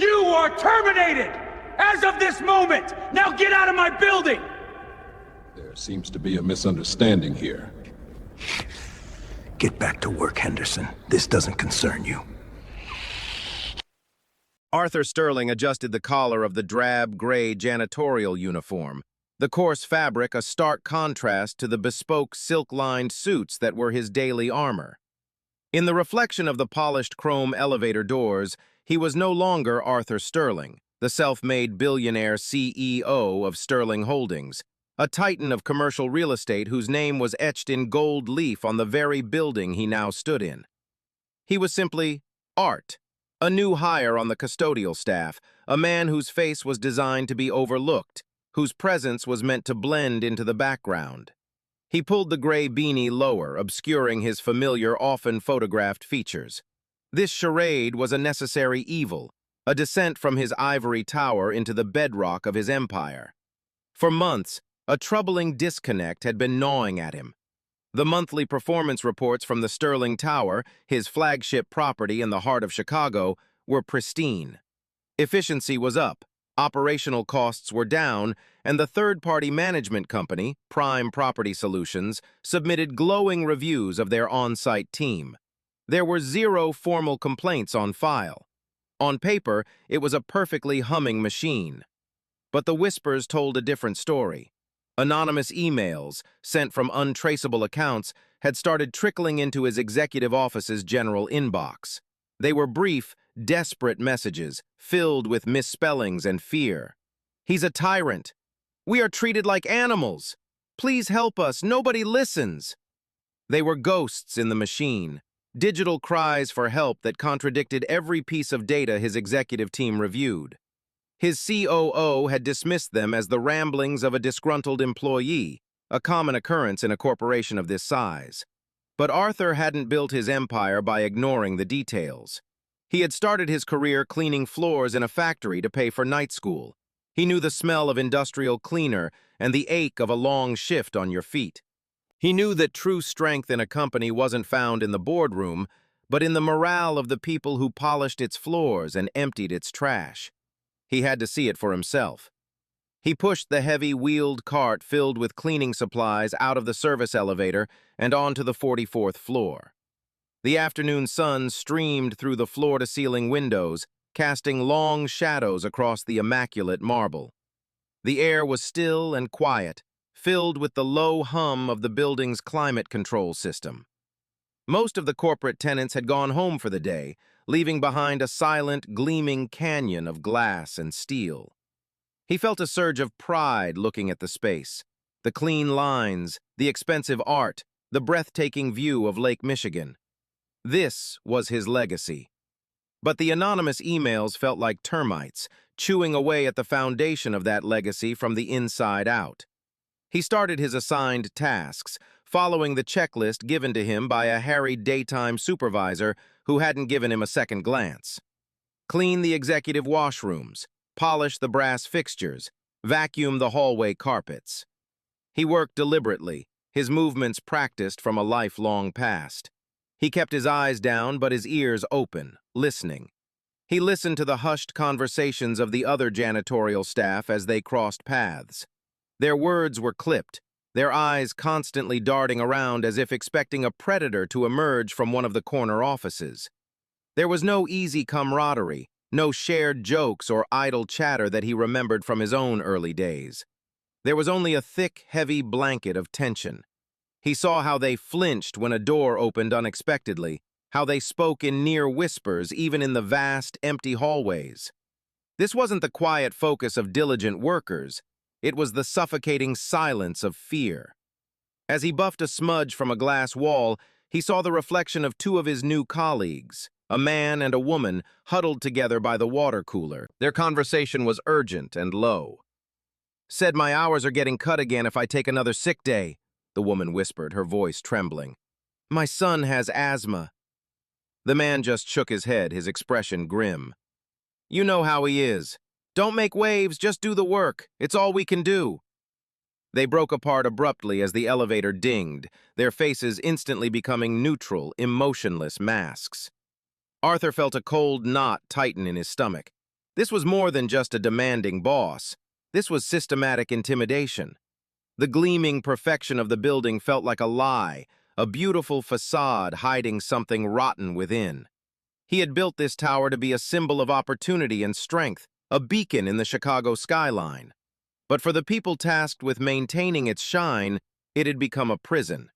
You are terminated! As of this moment! Now get out of my building! There seems to be a misunderstanding here. Get back to work, Henderson. This doesn't concern you. Arthur Sterling adjusted the collar of the drab gray janitorial uniform, the coarse fabric a stark contrast to the bespoke silk-lined suits that were his daily armor. In the reflection of the polished chrome elevator doors, he was no longer Arthur Sterling, the self-made billionaire CEO of Sterling Holdings, a titan of commercial real estate whose name was etched in gold leaf on the very building he now stood in. He was simply Art, a new hire on the custodial staff, a man whose face was designed to be overlooked, whose presence was meant to blend into the background. He pulled the gray beanie lower, obscuring his familiar, often photographed features. This charade was a necessary evil, a descent from his ivory tower into the bedrock of his empire. For months, a troubling disconnect had been gnawing at him. The monthly performance reports from the Sterling Tower, his flagship property in the heart of Chicago, were pristine. Efficiency was up, operational costs were down, and the third-party management company, Prime Property Solutions, submitted glowing reviews of their on-site team. There were 0 formal complaints on file. On paper, it was a perfectly humming machine. But the whispers told a different story. Anonymous emails, sent from untraceable accounts, had started trickling into his executive office's general inbox. They were brief, desperate messages, filled with misspellings and fear. "He's a tyrant. We are treated like animals. Please help us. Nobody listens." They were ghosts in the machine, digital cries for help that contradicted every piece of data his executive team reviewed. His COO had dismissed them as the ramblings of a disgruntled employee, a common occurrence in a corporation of this size. But Arthur hadn't built his empire by ignoring the details. He had started his career cleaning floors in a factory to pay for night school. He knew the smell of industrial cleaner and the ache of a long shift on your feet. He knew that true strength in a company wasn't found in the boardroom, but in the morale of the people who polished its floors and emptied its trash. He had to see it for himself. He pushed the heavy wheeled cart filled with cleaning supplies out of the service elevator and onto the 44th floor. The afternoon sun streamed through the floor-to-ceiling windows, casting long shadows across the immaculate marble. The air was still and quiet, filled with the low hum of the building's climate control system. Most of the corporate tenants had gone home for the day, leaving behind a silent, gleaming canyon of glass and steel. He felt a surge of pride looking at the space, the clean lines, the expensive art, the breathtaking view of Lake Michigan. This was his legacy. But the anonymous emails felt like termites, chewing away at the foundation of that legacy from the inside out. He started his assigned tasks, following the checklist given to him by a harried daytime supervisor who hadn't given him a second glance. Clean the executive washrooms, polish the brass fixtures, vacuum the hallway carpets. He worked deliberately, his movements practiced from a lifelong past. He kept his eyes down but his ears open, listening. He listened to the hushed conversations of the other janitorial staff as they crossed paths. Their words were clipped, their eyes constantly darting around as if expecting a predator to emerge from one of the corner offices. There was no easy camaraderie, no shared jokes or idle chatter that he remembered from his own early days. There was only a thick, heavy blanket of tension. He saw how they flinched when a door opened unexpectedly, how they spoke in near whispers even in the vast, empty hallways. This wasn't the quiet focus of diligent workers. It was the suffocating silence of fear. As he buffed a smudge from a glass wall, he saw the reflection of 2 of his new colleagues, a man and a woman, huddled together by the water cooler. Their conversation was urgent and low. "Said my hours are getting cut again if I take another sick day," the woman whispered, her voice trembling. "My son has asthma." The man just shook his head, his expression grim. "You know how he is. Don't make waves, just do the work. It's all we can do." They broke apart abruptly as the elevator dinged, their faces instantly becoming neutral, emotionless masks. Arthur felt a cold knot tighten in his stomach. This was more than just a demanding boss. This was systematic intimidation. The gleaming perfection of the building felt like a lie, a beautiful facade hiding something rotten within. He had built this tower to be a symbol of opportunity and strength, a beacon in the Chicago skyline. But for the people tasked with maintaining its shine, it had become a prison.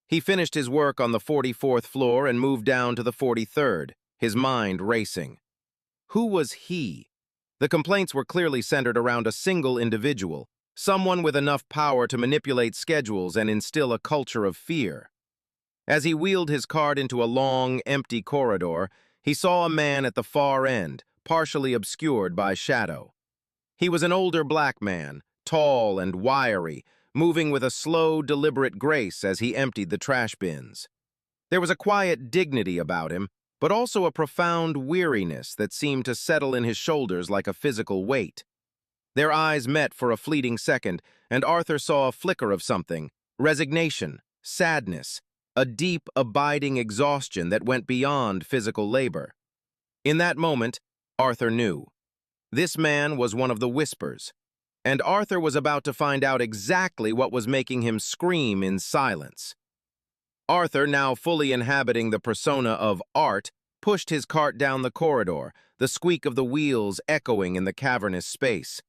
He finished his work on the 44th floor and moved down to the 43rd, his mind racing. Who was he? The complaints were clearly centered around a single individual, someone with enough power to manipulate schedules and instill a culture of fear. As he wheeled his cart into a long, empty corridor, he saw a man at the far end, partially obscured by shadow. He was an older black man, tall and wiry, moving with a slow, deliberate grace as he emptied the trash bins. There was a quiet dignity about him, but also a profound weariness that seemed to settle in his shoulders like a physical weight. Their eyes met for a fleeting second, and Arthur saw a flicker of something, resignation, sadness, a deep, abiding exhaustion that went beyond physical labor. In that moment, Arthur knew. This man was one of the Whispers, and Arthur was about to find out exactly what was making him scream in silence. Arthur, now fully inhabiting the persona of Art, pushed his cart down the corridor, the squeak of the wheels echoing in the cavernous space.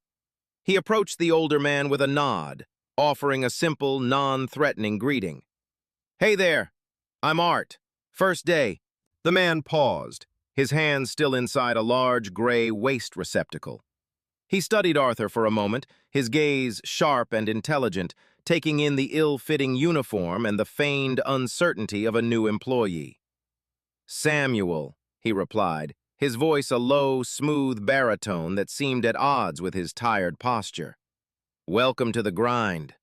He approached the older man with a nod, offering a simple, non-threatening greeting. "Hey there, I'm Art. First day." The man paused, his hands still inside a large gray waste receptacle. He studied Arthur for a moment, his gaze sharp and intelligent, taking in the ill-fitting uniform and the feigned uncertainty of a new employee. "Samuel," he replied, his voice a low, smooth baritone that seemed at odds with his tired posture. "Welcome to the grind."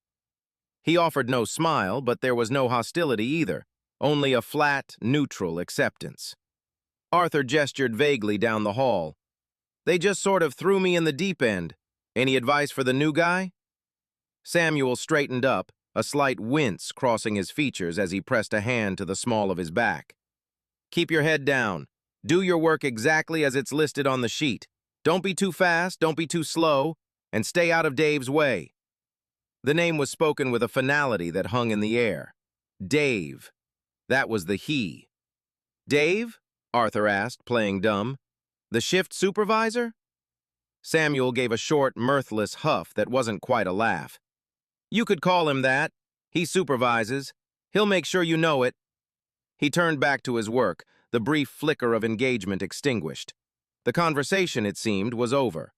He offered no smile, but there was no hostility either, only a flat, neutral acceptance. Arthur gestured vaguely down the hall. "They just sort of threw me in the deep end. Any advice for the new guy?" Samuel straightened up, a slight wince crossing his features as he pressed a hand to the small of his back. "Keep your head down. Do your work exactly as it's listed on the sheet. Don't be too fast, don't be too slow, and stay out of Dave's way." The name was spoken with a finality that hung in the air. Dave. That was the he. "Dave?" Arthur asked, playing dumb. "The shift supervisor?" Samuel gave a short, mirthless huff that wasn't quite a laugh. "You could call him that. He supervises. He'll make sure you know it." He turned back to his work, the brief flicker of engagement extinguished. The conversation, it seemed, was over.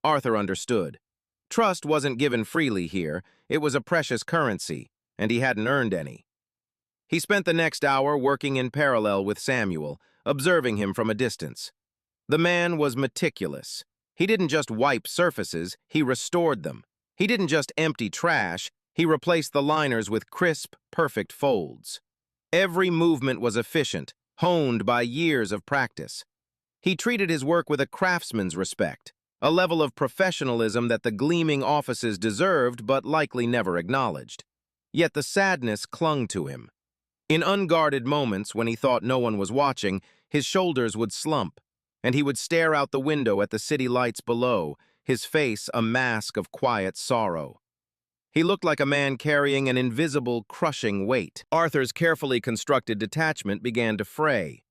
Arthur understood. Trust wasn't given freely here. It was a precious currency, and he hadn't earned any. He spent the next hour working in parallel with Samuel, observing him from a distance. The man was meticulous. He didn't just wipe surfaces, he restored them. He didn't just empty trash, he replaced the liners with crisp, perfect folds. Every movement was efficient, honed by years of practice. He treated his work with a craftsman's respect, a level of professionalism that the gleaming offices deserved but likely never acknowledged. Yet the sadness clung to him. In unguarded moments, when he thought no one was watching, his shoulders would slump, and he would stare out the window at the city lights below, his face a mask of quiet sorrow. He looked like a man carrying an invisible, crushing weight. Arthur's carefully constructed detachment began to fray.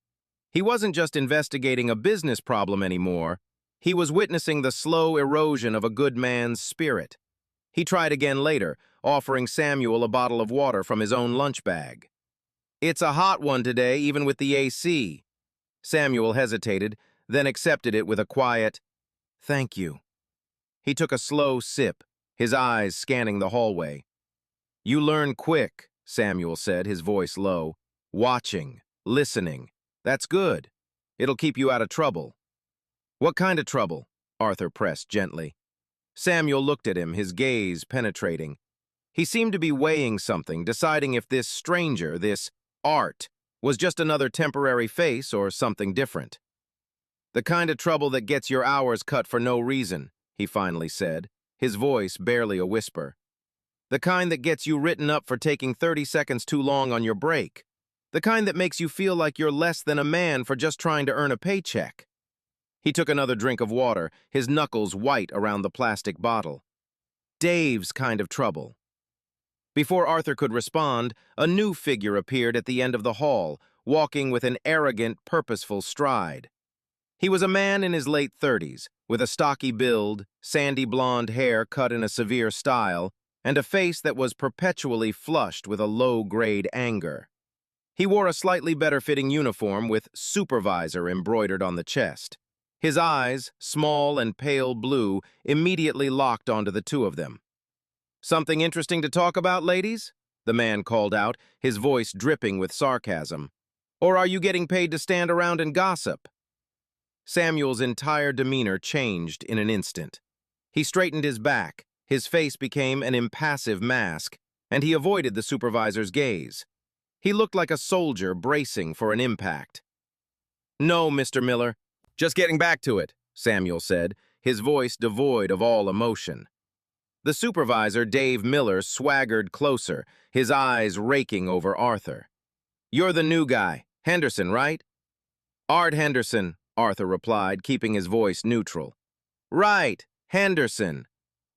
He wasn't just investigating a business problem anymore. He was witnessing the slow erosion of a good man's spirit. He tried again later, offering Samuel a bottle of water from his own lunch bag. "It's a hot one today, even with the AC." Samuel hesitated, then accepted it with a quiet, "Thank you." He took a slow sip, his eyes scanning the hallway. "You learn quick," Samuel said, his voice low. "Watching, listening. That's good. It'll keep you out of trouble." "What kind of trouble?" Arthur pressed gently. Samuel looked at him, his gaze penetrating. He seemed to be weighing something, deciding if this stranger, this Art, was just another temporary face or something different. "The kind of trouble that gets your hours cut for no reason," he finally said, his voice barely a whisper. "The kind that gets you written up for taking 30 seconds too long on your break. The kind that makes you feel like you're less than a man for just trying to earn a paycheck." He took another drink of water, his knuckles white around the plastic bottle. Dave's kind of trouble. Before Arthur could respond, a new figure appeared at the end of the hall, walking with an arrogant, purposeful stride. He was a man in his late 30s, with a stocky build, sandy blonde hair cut in a severe style, and a face that was perpetually flushed with a low-grade anger. He wore a slightly better-fitting uniform with supervisor embroidered on the chest. His eyes, small and pale blue, immediately locked onto the two of them. "Something interesting to talk about, ladies?" the man called out, his voice dripping with sarcasm. "Or are you getting paid to stand around and gossip?" Samuel's entire demeanor changed in an instant. He straightened his back, his face became an impassive mask, and he avoided the supervisor's gaze. He looked like a soldier bracing for an impact. "No, Mr. Miller. Just getting back to it," Samuel said, his voice devoid of all emotion. The supervisor, Dave Miller, swaggered closer, his eyes raking over Arthur. "You're the new guy, Henderson, right?" "Art Henderson," Arthur replied, keeping his voice neutral. "Right, Henderson.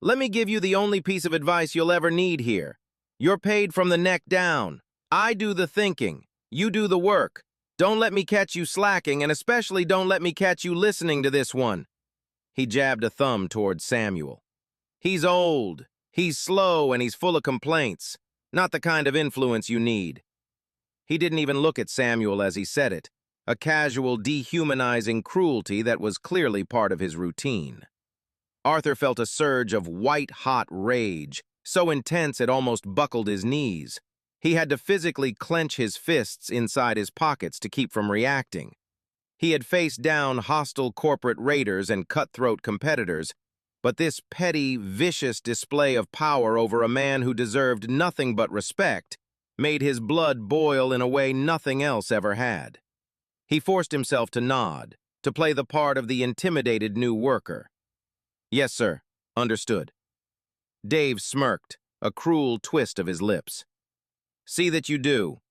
Let me give you the only piece of advice you'll ever need here. You're paid from the neck down. I do the thinking. You do the work. Don't let me catch you slacking, and especially don't let me catch you listening to this one." He jabbed a thumb towards Samuel. "He's old, he's slow, and he's full of complaints. Not the kind of influence you need." He didn't even look at Samuel as he said it, a casual, dehumanizing cruelty that was clearly part of his routine. Arthur felt a surge of white-hot rage, so intense it almost buckled his knees. He had to physically clench his fists inside his pockets to keep from reacting. He had faced down hostile corporate raiders and cutthroat competitors, but this petty, vicious display of power over a man who deserved nothing but respect made his blood boil in a way nothing else ever had. He forced himself to nod, to play the part of the intimidated new worker. "Yes, sir. Understood." Dave smirked, a cruel twist of his lips. "See that you do."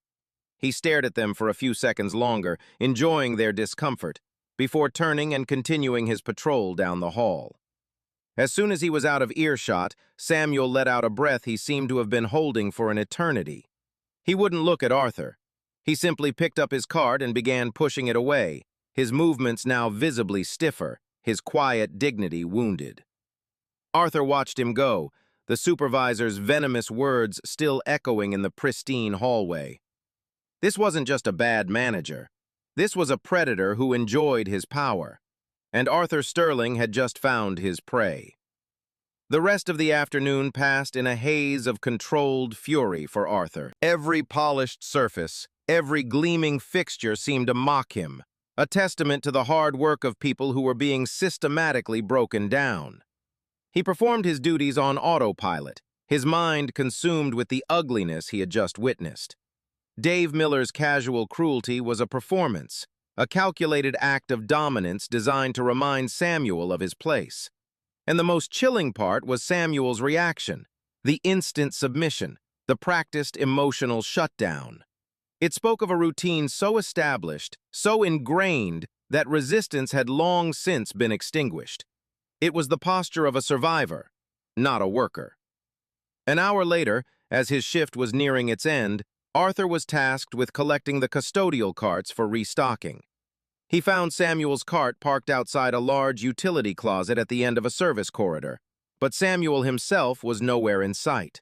He stared at them for a few seconds longer, enjoying their discomfort, before turning and continuing his patrol down the hall. As soon as he was out of earshot, Samuel let out a breath he seemed to have been holding for an eternity. He wouldn't look at Arthur. He simply picked up his cart and began pushing it away, his movements now visibly stiffer, his quiet dignity wounded. Arthur watched him go, the supervisor's venomous words still echoing in the pristine hallway. This wasn't just a bad manager. This was a predator who enjoyed his power. And Arthur Sterling had just found his prey. The rest of the afternoon passed in a haze of controlled fury for Arthur. Every polished surface, every gleaming fixture seemed to mock him, a testament to the hard work of people who were being systematically broken down. He performed his duties on autopilot, his mind consumed with the ugliness he had just witnessed. Dave Miller's casual cruelty was a performance, a calculated act of dominance designed to remind Samuel of his place. And the most chilling part was Samuel's reaction, the instant submission, the practiced emotional shutdown. It spoke of a routine so established, so ingrained, that resistance had long since been extinguished. It was the posture of a survivor, not a worker. An hour later, as his shift was nearing its end, Arthur was tasked with collecting the custodial carts for restocking. He found Samuel's cart parked outside a large utility closet at the end of a service corridor, but Samuel himself was nowhere in sight.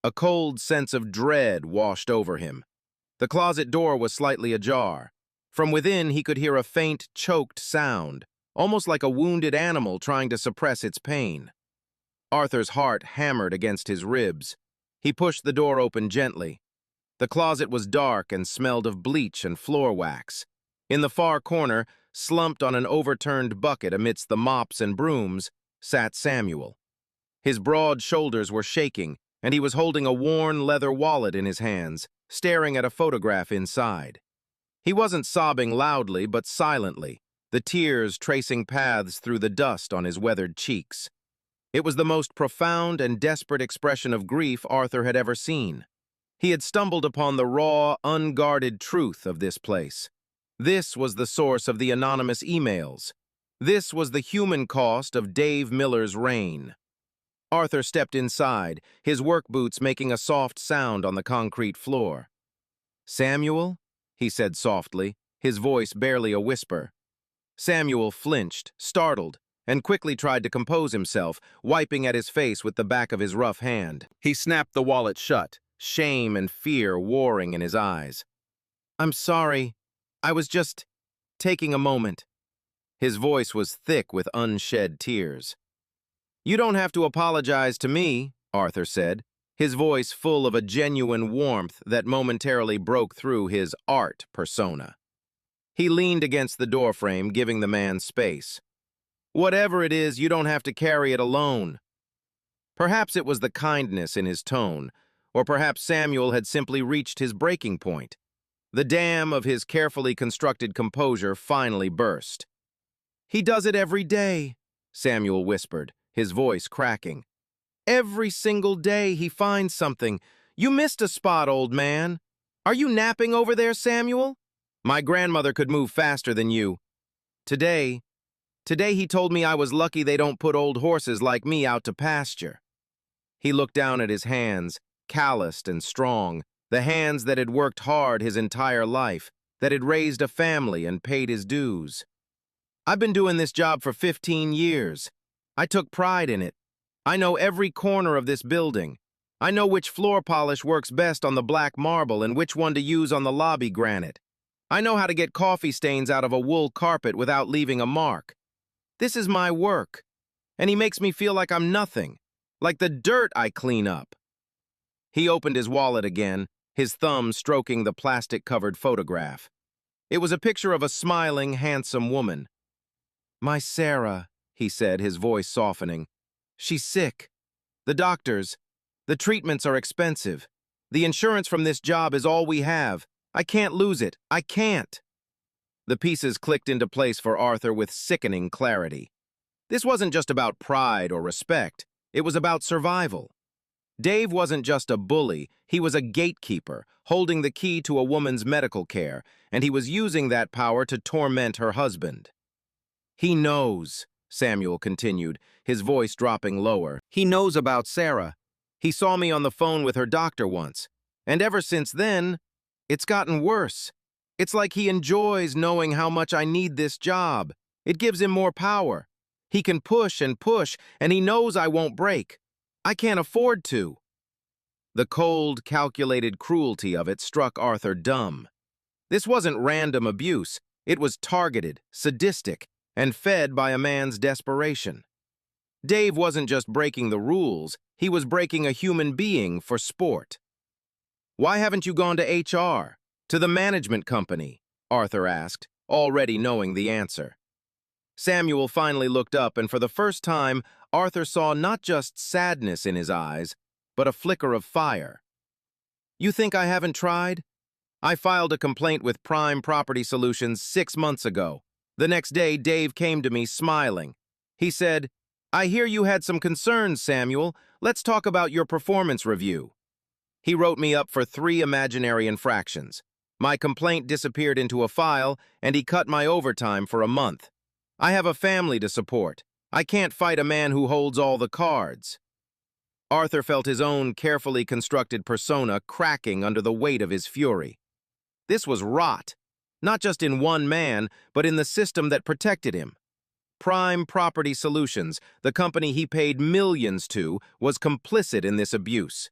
A cold sense of dread washed over him. The closet door was slightly ajar. From within, he could hear a faint, choked sound, almost like a wounded animal trying to suppress its pain. Arthur's heart hammered against his ribs. He pushed the door open gently. The closet was dark and smelled of bleach and floor wax. In the far corner, slumped on an overturned bucket amidst the mops and brooms, sat Samuel. His broad shoulders were shaking, and he was holding a worn leather wallet in his hands, staring at a photograph inside. He wasn't sobbing loudly, but silently, the tears tracing paths through the dust on his weathered cheeks. It was the most profound and desperate expression of grief Arthur had ever seen. He had stumbled upon the raw, unguarded truth of this place. This was the source of the anonymous emails. This was the human cost of Dave Miller's reign. Arthur stepped inside, his work boots making a soft sound on the concrete floor. "Samuel?" he said softly, his voice barely a whisper. Samuel flinched, startled, and quickly tried to compose himself, wiping at his face with the back of his rough hand. He snapped the wallet shut, shame and fear warring in his eyes. "I'm sorry. I was just taking a moment." His voice was thick with unshed tears. "You don't have to apologize to me," Arthur said, his voice full of a genuine warmth that momentarily broke through his art persona. He leaned against the doorframe, giving the man space. "Whatever it is, you don't have to carry it alone." Perhaps it was the kindness in his tone, or perhaps Samuel had simply reached his breaking point. The dam of his carefully constructed composure finally burst. "He does it every day," Samuel whispered, his voice cracking. "Every single day he finds something. You missed a spot, old man. Are you napping over there, Samuel? My grandmother could move faster than you. Today he told me I was lucky they don't put old horses like me out to pasture." He looked down at his hands, calloused and strong, the hands that had worked hard his entire life, that had raised a family and paid his dues. "I've been doing this job for 15 years. I took pride in it. I know every corner of this building. I know which floor polish works best on the black marble and which one to use on the lobby granite. I know how to get coffee stains out of a wool carpet without leaving a mark. This is my work, and he makes me feel like I'm nothing, like the dirt I clean up." He opened his wallet again, his thumb stroking the plastic-covered photograph. It was a picture of a smiling, handsome woman. "My Sarah," he said, his voice softening. "She's sick. The doctors, the treatments are expensive. The insurance from this job is all we have. I can't lose it. I can't." The pieces clicked into place for Arthur with sickening clarity. This wasn't just about pride or respect. It was about survival. Dave wasn't just a bully. He was a gatekeeper, holding the key to a woman's medical care, and he was using that power to torment her husband. "He knows," Samuel continued, his voice dropping lower. "He knows about Sarah. He saw me on the phone with her doctor once. And ever since then, it's gotten worse. It's like he enjoys knowing how much I need this job. It gives him more power. He can push, and he knows I won't break. I can't afford to." The cold, calculated cruelty of it struck Arthur dumb. This wasn't random abuse. It was targeted, sadistic, and fed by a man's desperation. Dave wasn't just breaking the rules, he was breaking a human being for sport. "Why haven't you gone to HR? To the management company?" Arthur asked, already knowing the answer. Samuel finally looked up, and for the first time, Arthur saw not just sadness in his eyes, but a flicker of fire. "You think I haven't tried? I filed a complaint with Prime Property Solutions 6 months ago. The next day, Dave came to me smiling. He said, 'I hear you had some concerns, Samuel. Let's talk about your performance review.' He wrote me up for 3 imaginary infractions. My complaint disappeared into a file, and he cut my overtime for a month. I have a family to support. I can't fight a man who holds all the cards." Arthur felt his own carefully constructed persona cracking under the weight of his fury. This was rot, not just in one man, but in the system that protected him. Prime Property Solutions, the company he paid millions to, was complicit in this abuse.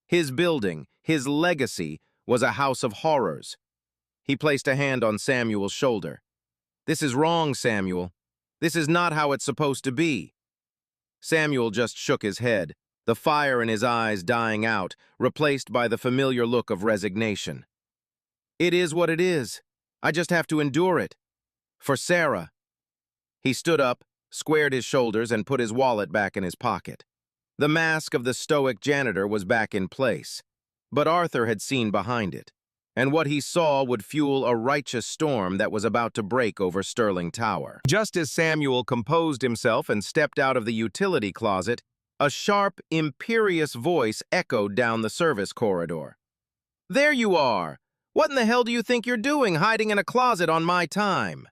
His building, his legacy, was a house of horrors. He placed a hand on Samuel's shoulder. "This is wrong, Samuel. This is not how it's supposed to be." Samuel just shook his head, the fire in his eyes dying out, replaced by the familiar look of resignation. "It is what it is. I just have to endure it. For Sarah." He stood up, squared his shoulders, and put his wallet back in his pocket. The mask of the stoic janitor was back in place, but Arthur had seen behind it, and what he saw would fuel a righteous storm that was about to break over Sterling Tower. Just as Samuel composed himself and stepped out of the utility closet, a sharp, imperious voice echoed down the service corridor. "There you are! What in the hell do you think you're doing, hiding in a closet on my time?"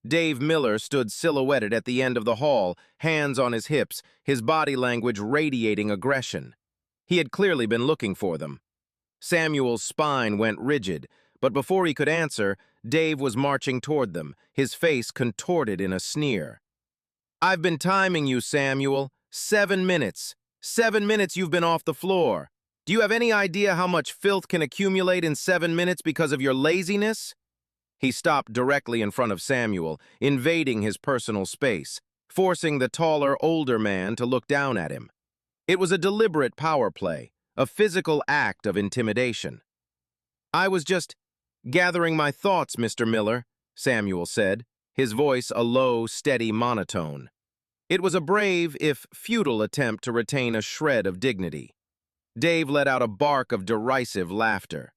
Dave Miller stood silhouetted at the end of the hall, hands on his hips, his body language radiating aggression. He had clearly been looking for them. Samuel's spine went rigid, but before he could answer, Dave was marching toward them, his face contorted in a sneer. "I've been timing you, Samuel. 7 minutes. 7 minutes you've been off the floor. Do you have any idea how much filth can accumulate in 7 minutes because of your laziness?" He stopped directly in front of Samuel, invading his personal space, forcing the taller, older man to look down at him. It was a deliberate power play, a physical act of intimidation. "I was just gathering my thoughts, Mr. Miller," Samuel said, his voice a low, steady monotone. It was a brave, if futile, attempt to retain a shred of dignity. Dave let out a bark of derisive laughter.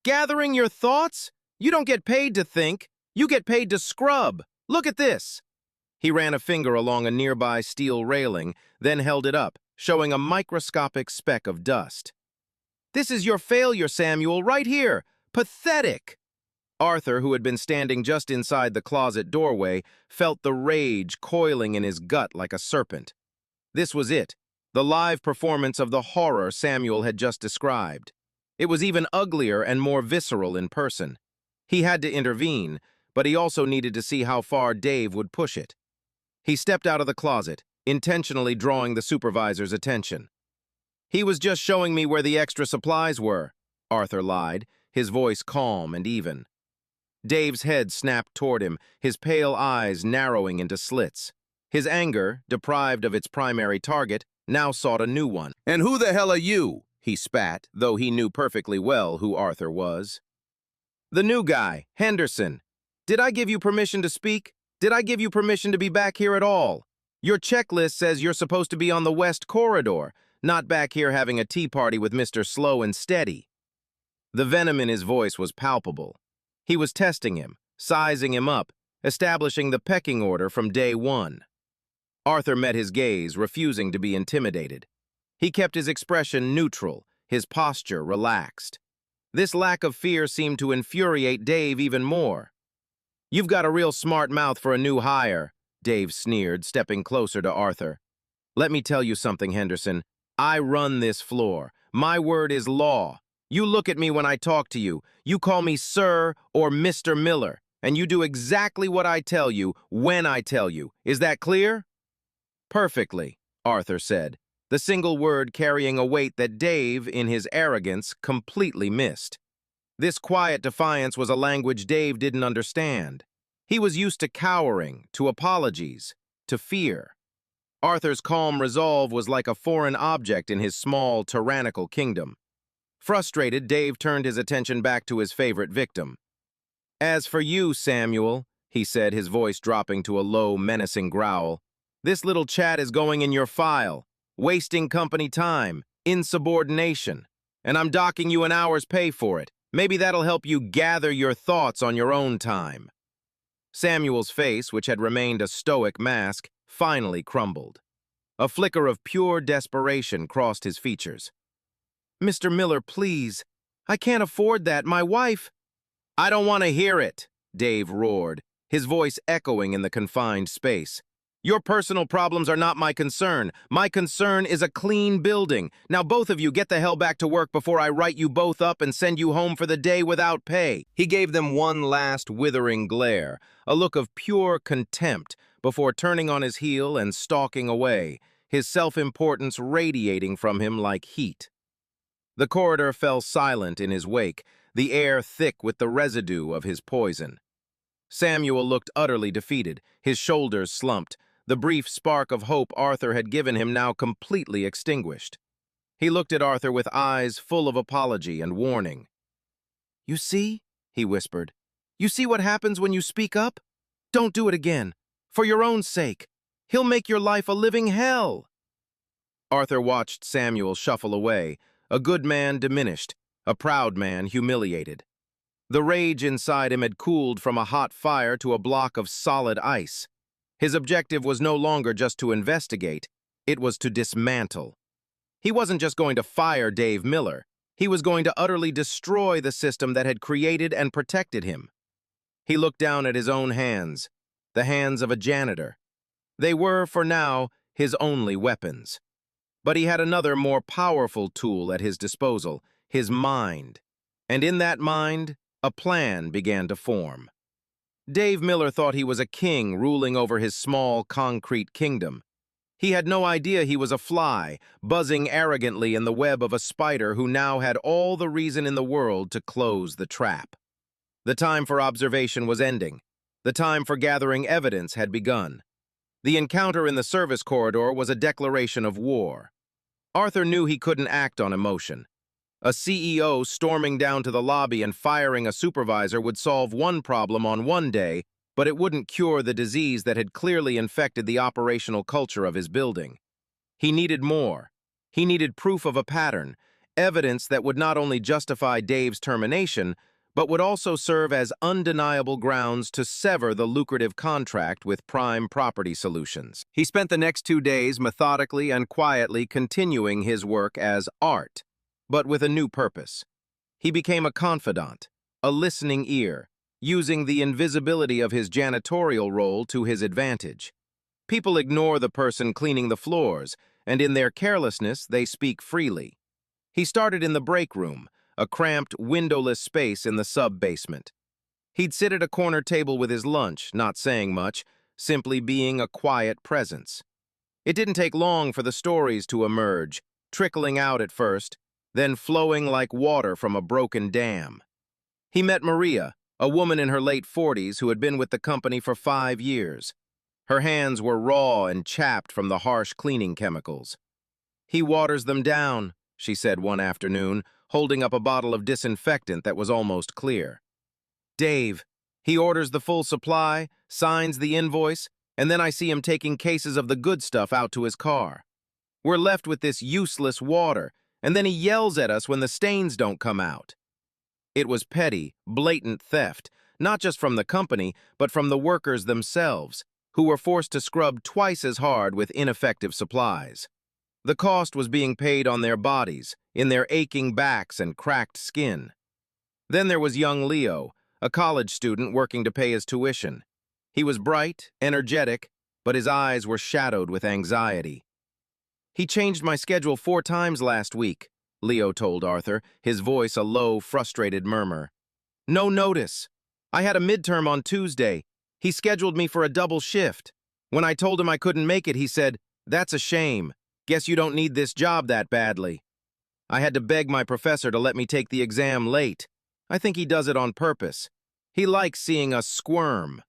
"Gathering your thoughts? You don't get paid to think. You get paid to scrub. Look at this." He ran a finger along a nearby steel railing, then held it up, showing a microscopic speck of dust. "This is your failure, Samuel, right here. Pathetic." Arthur, who had been standing just inside the closet doorway, felt the rage coiling in his gut like a serpent. This was it, the live performance of the horror Samuel had just described. It was even uglier and more visceral in person. He had to intervene, but he also needed to see how far Dave would push it. He stepped out of the closet, intentionally drawing the supervisor's attention. "He was just showing me where the extra supplies were," Arthur lied, his voice calm and even. Dave's head snapped toward him, his pale eyes narrowing into slits. His anger, deprived of its primary target, now sought a new one. "And who the hell are you?" he spat, though he knew perfectly well who Arthur was. "The new guy, Henderson. Did I give you permission to speak? Did I give you permission to be back here at all? Your checklist says you're supposed to be on the west corridor, not back here having a tea party with Mr. Slow and Steady." The venom in his voice was palpable. He was testing him, sizing him up, establishing the pecking order from day one. Arthur met his gaze, refusing to be intimidated. He kept his expression neutral, his posture relaxed. This lack of fear seemed to infuriate Dave even more. "You've got a real smart mouth for a new hire," Dave sneered, stepping closer to Arthur. "Let me tell you something, Henderson. I run this floor. My word is law. You look at me when I talk to you. You call me Sir or Mr. Miller, and you do exactly what I tell you when I tell you. Is that clear?" "Perfectly," Arthur said, the single word carrying a weight that Dave, in his arrogance, completely missed. This quiet defiance was a language Dave didn't understand. He was used to cowering, to apologies, to fear. Arthur's calm resolve was like a foreign object in his small, tyrannical kingdom. Frustrated, Dave turned his attention back to his favorite victim. "As for you, Samuel," he said, his voice dropping to a low, menacing growl, "this little chat is going in your file. Wasting company time, insubordination, and I'm docking you an hour's pay for it. Maybe that'll help you gather your thoughts on your own time." Samuel's face, which had remained a stoic mask, finally crumbled. A flicker of pure desperation crossed his features. "Mr. Miller, please. I can't afford that. My wife—" "I don't want to hear it," Dave roared, his voice echoing in the confined space. "Your personal problems are not my concern. My concern is a clean building. Now both of you get the hell back to work before I write you both up and send you home for the day without pay." He gave them one last withering glare, a look of pure contempt, before turning on his heel and stalking away, his self-importance radiating from him like heat. The corridor fell silent in his wake, the air thick with the residue of his poison. Samuel looked utterly defeated, his shoulders slumped, the brief spark of hope Arthur had given him now completely extinguished. He looked at Arthur with eyes full of apology and warning. "You see?" he whispered. "You see what happens when you speak up? Don't do it again. For your own sake. He'll make your life a living hell." Arthur watched Samuel shuffle away, a good man diminished, a proud man humiliated. The rage inside him had cooled from a hot fire to a block of solid ice. His objective was no longer just to investigate, it was to dismantle. He wasn't just going to fire Dave Miller, he was going to utterly destroy the system that had created and protected him. He looked down at his own hands. the hands of a janitor. They were, for now, his only weapons. But he had another, more powerful tool at his disposal, his mind. And in that mind, a plan began to form. Dave Miller thought he was a king ruling over his small, concrete kingdom. He had no idea he was a fly, buzzing arrogantly in the web of a spider who now had all the reason in the world to close the trap. The time for observation was ending. The time for gathering evidence had begun. The encounter in the service corridor was a declaration of war. Arthur knew he couldn't act on emotion. A CEO storming down to the lobby and firing a supervisor would solve one problem on one day, but it wouldn't cure the disease that had clearly infected the operational culture of his building. He needed more. He needed proof of a pattern, evidence that would not only justify Dave's termination, but would also serve as undeniable grounds to sever the lucrative contract with Prime Property Solutions. He spent the next 2 days methodically and quietly continuing his work as Art, but with a new purpose. He became a confidant, a listening ear, using the invisibility of his janitorial role to his advantage. People ignore the person cleaning the floors, and in their carelessness, they speak freely. He started in the break room, a cramped, windowless space in the sub-basement. He'd sit at a corner table with his lunch, not saying much, simply being a quiet presence. It didn't take long for the stories to emerge, trickling out at first, then flowing like water from a broken dam. He met Maria, a woman in her late 40s who had been with the company for 5 years. Her hands were raw and chapped from the harsh cleaning chemicals. "He waters them down," she said one afternoon, holding up a bottle of disinfectant that was almost clear. "Dave, he orders the full supply, signs the invoice, and then I see him taking cases of the good stuff out to his car. We're left with this useless water, and then he yells at us when the stains don't come out." It was petty, blatant theft, not just from the company, but from the workers themselves, who were forced to scrub twice as hard with ineffective supplies. The cost was being paid on their bodies, in their aching backs and cracked skin. Then there was young Leo, a college student working to pay his tuition. He was bright, energetic, but his eyes were shadowed with anxiety. "He changed my schedule 4 times last week," Leo told Arthur, his voice a low, frustrated murmur. "No notice. I had a midterm on Tuesday. He scheduled me for a double shift. When I told him I couldn't make it, he said, 'That's a shame. Guess you don't need this job that badly.' I had to beg my professor to let me take the exam late. I think he does it on purpose. He likes seeing us squirm."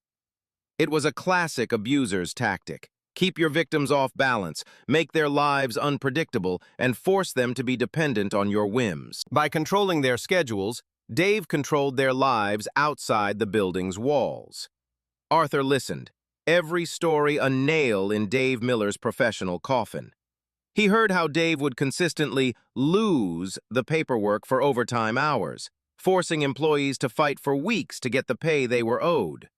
It was a classic abuser's tactic. Keep your victims off balance, make their lives unpredictable, and force them to be dependent on your whims. By controlling their schedules, Dave controlled their lives outside the building's walls. Arthur listened, every story a nail in Dave Miller's professional coffin. He heard how Dave would consistently lose the paperwork for overtime hours, forcing employees to fight for weeks to get the pay they were owed.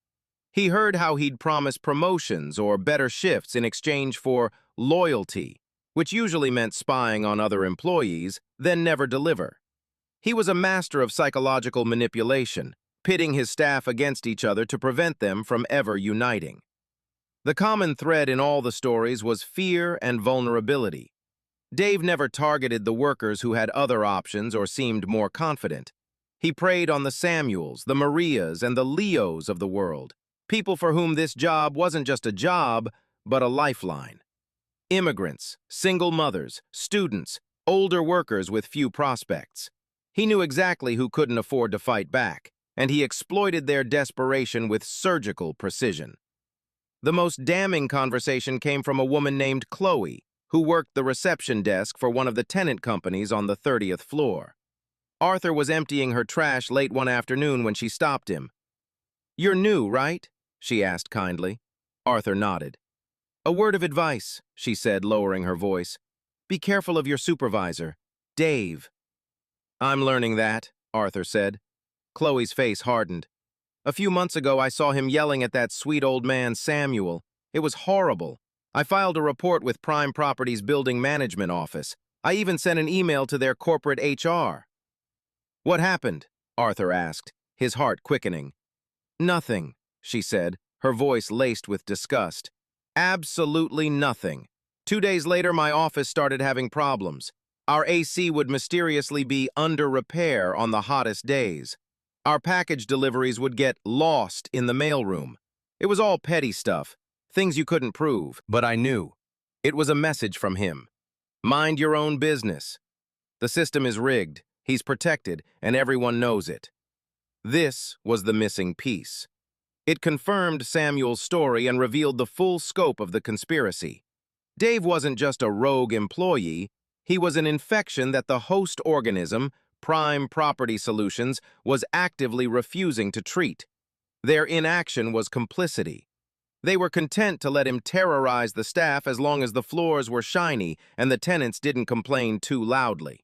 He heard how he'd promise promotions or better shifts in exchange for loyalty, which usually meant spying on other employees, then never deliver. He was a master of psychological manipulation, pitting his staff against each other to prevent them from ever uniting. The common thread in all the stories was fear and vulnerability. Dave never targeted the workers who had other options or seemed more confident. He preyed on the Samuels, the Marias, and the Leos of the world, people for whom this job wasn't just a job, but a lifeline. Immigrants, single mothers, students, older workers with few prospects. He knew exactly who couldn't afford to fight back, and he exploited their desperation with surgical precision. The most damning conversation came from a woman named Chloe, who worked the reception desk for one of the tenant companies on the 30th floor. Arthur was emptying her trash late one afternoon when she stopped him. "You're new, right?" she asked kindly. Arthur nodded. "A word of advice," she said, lowering her voice. "Be careful of your supervisor, Dave." "I'm learning that," Arthur said. Chloe's face hardened. "A few months ago, I saw him yelling at that sweet old man, Samuel. It was horrible. I filed a report with Prime Properties Building Management Office. I even sent an email to their corporate HR. "What happened?" Arthur asked, his heart quickening. "Nothing," she said, her voice laced with disgust. Absolutely nothing. 2 days later, my office started having problems. Our AC would mysteriously be under repair on the hottest days. Our package deliveries would get lost in the mailroom. It was all petty stuff, things you couldn't prove, but I knew. It was a message from him. Mind your own business. The system is rigged, he's protected, and everyone knows it. This was the missing piece. It confirmed Samuel's story and revealed the full scope of the conspiracy. Dave wasn't just a rogue employee, he was an infection that the host organism, Prime Property Solutions, was actively refusing to treat. Their inaction was complicity. They were content to let him terrorize the staff as long as the floors were shiny and the tenants didn't complain too loudly.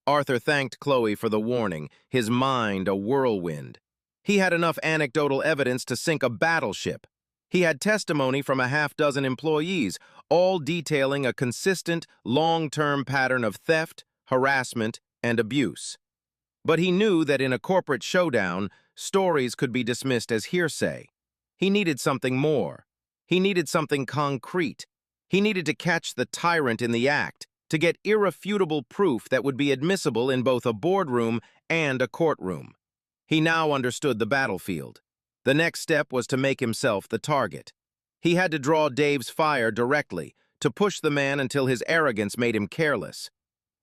Arthur thanked Chloe for the warning, his mind a whirlwind. He had enough anecdotal evidence to sink a battleship. He had testimony from a half-dozen employees, all detailing a consistent, long-term pattern of theft, harassment, and abuse. But he knew that in a corporate showdown, stories could be dismissed as hearsay. He needed something more. He needed something concrete. He needed to catch the tyrant in the act, to get irrefutable proof that would be admissible in both a boardroom and a courtroom. He now understood the battlefield. The next step was to make himself the target. He had to draw Dave's fire directly, to push the man until his arrogance made him careless.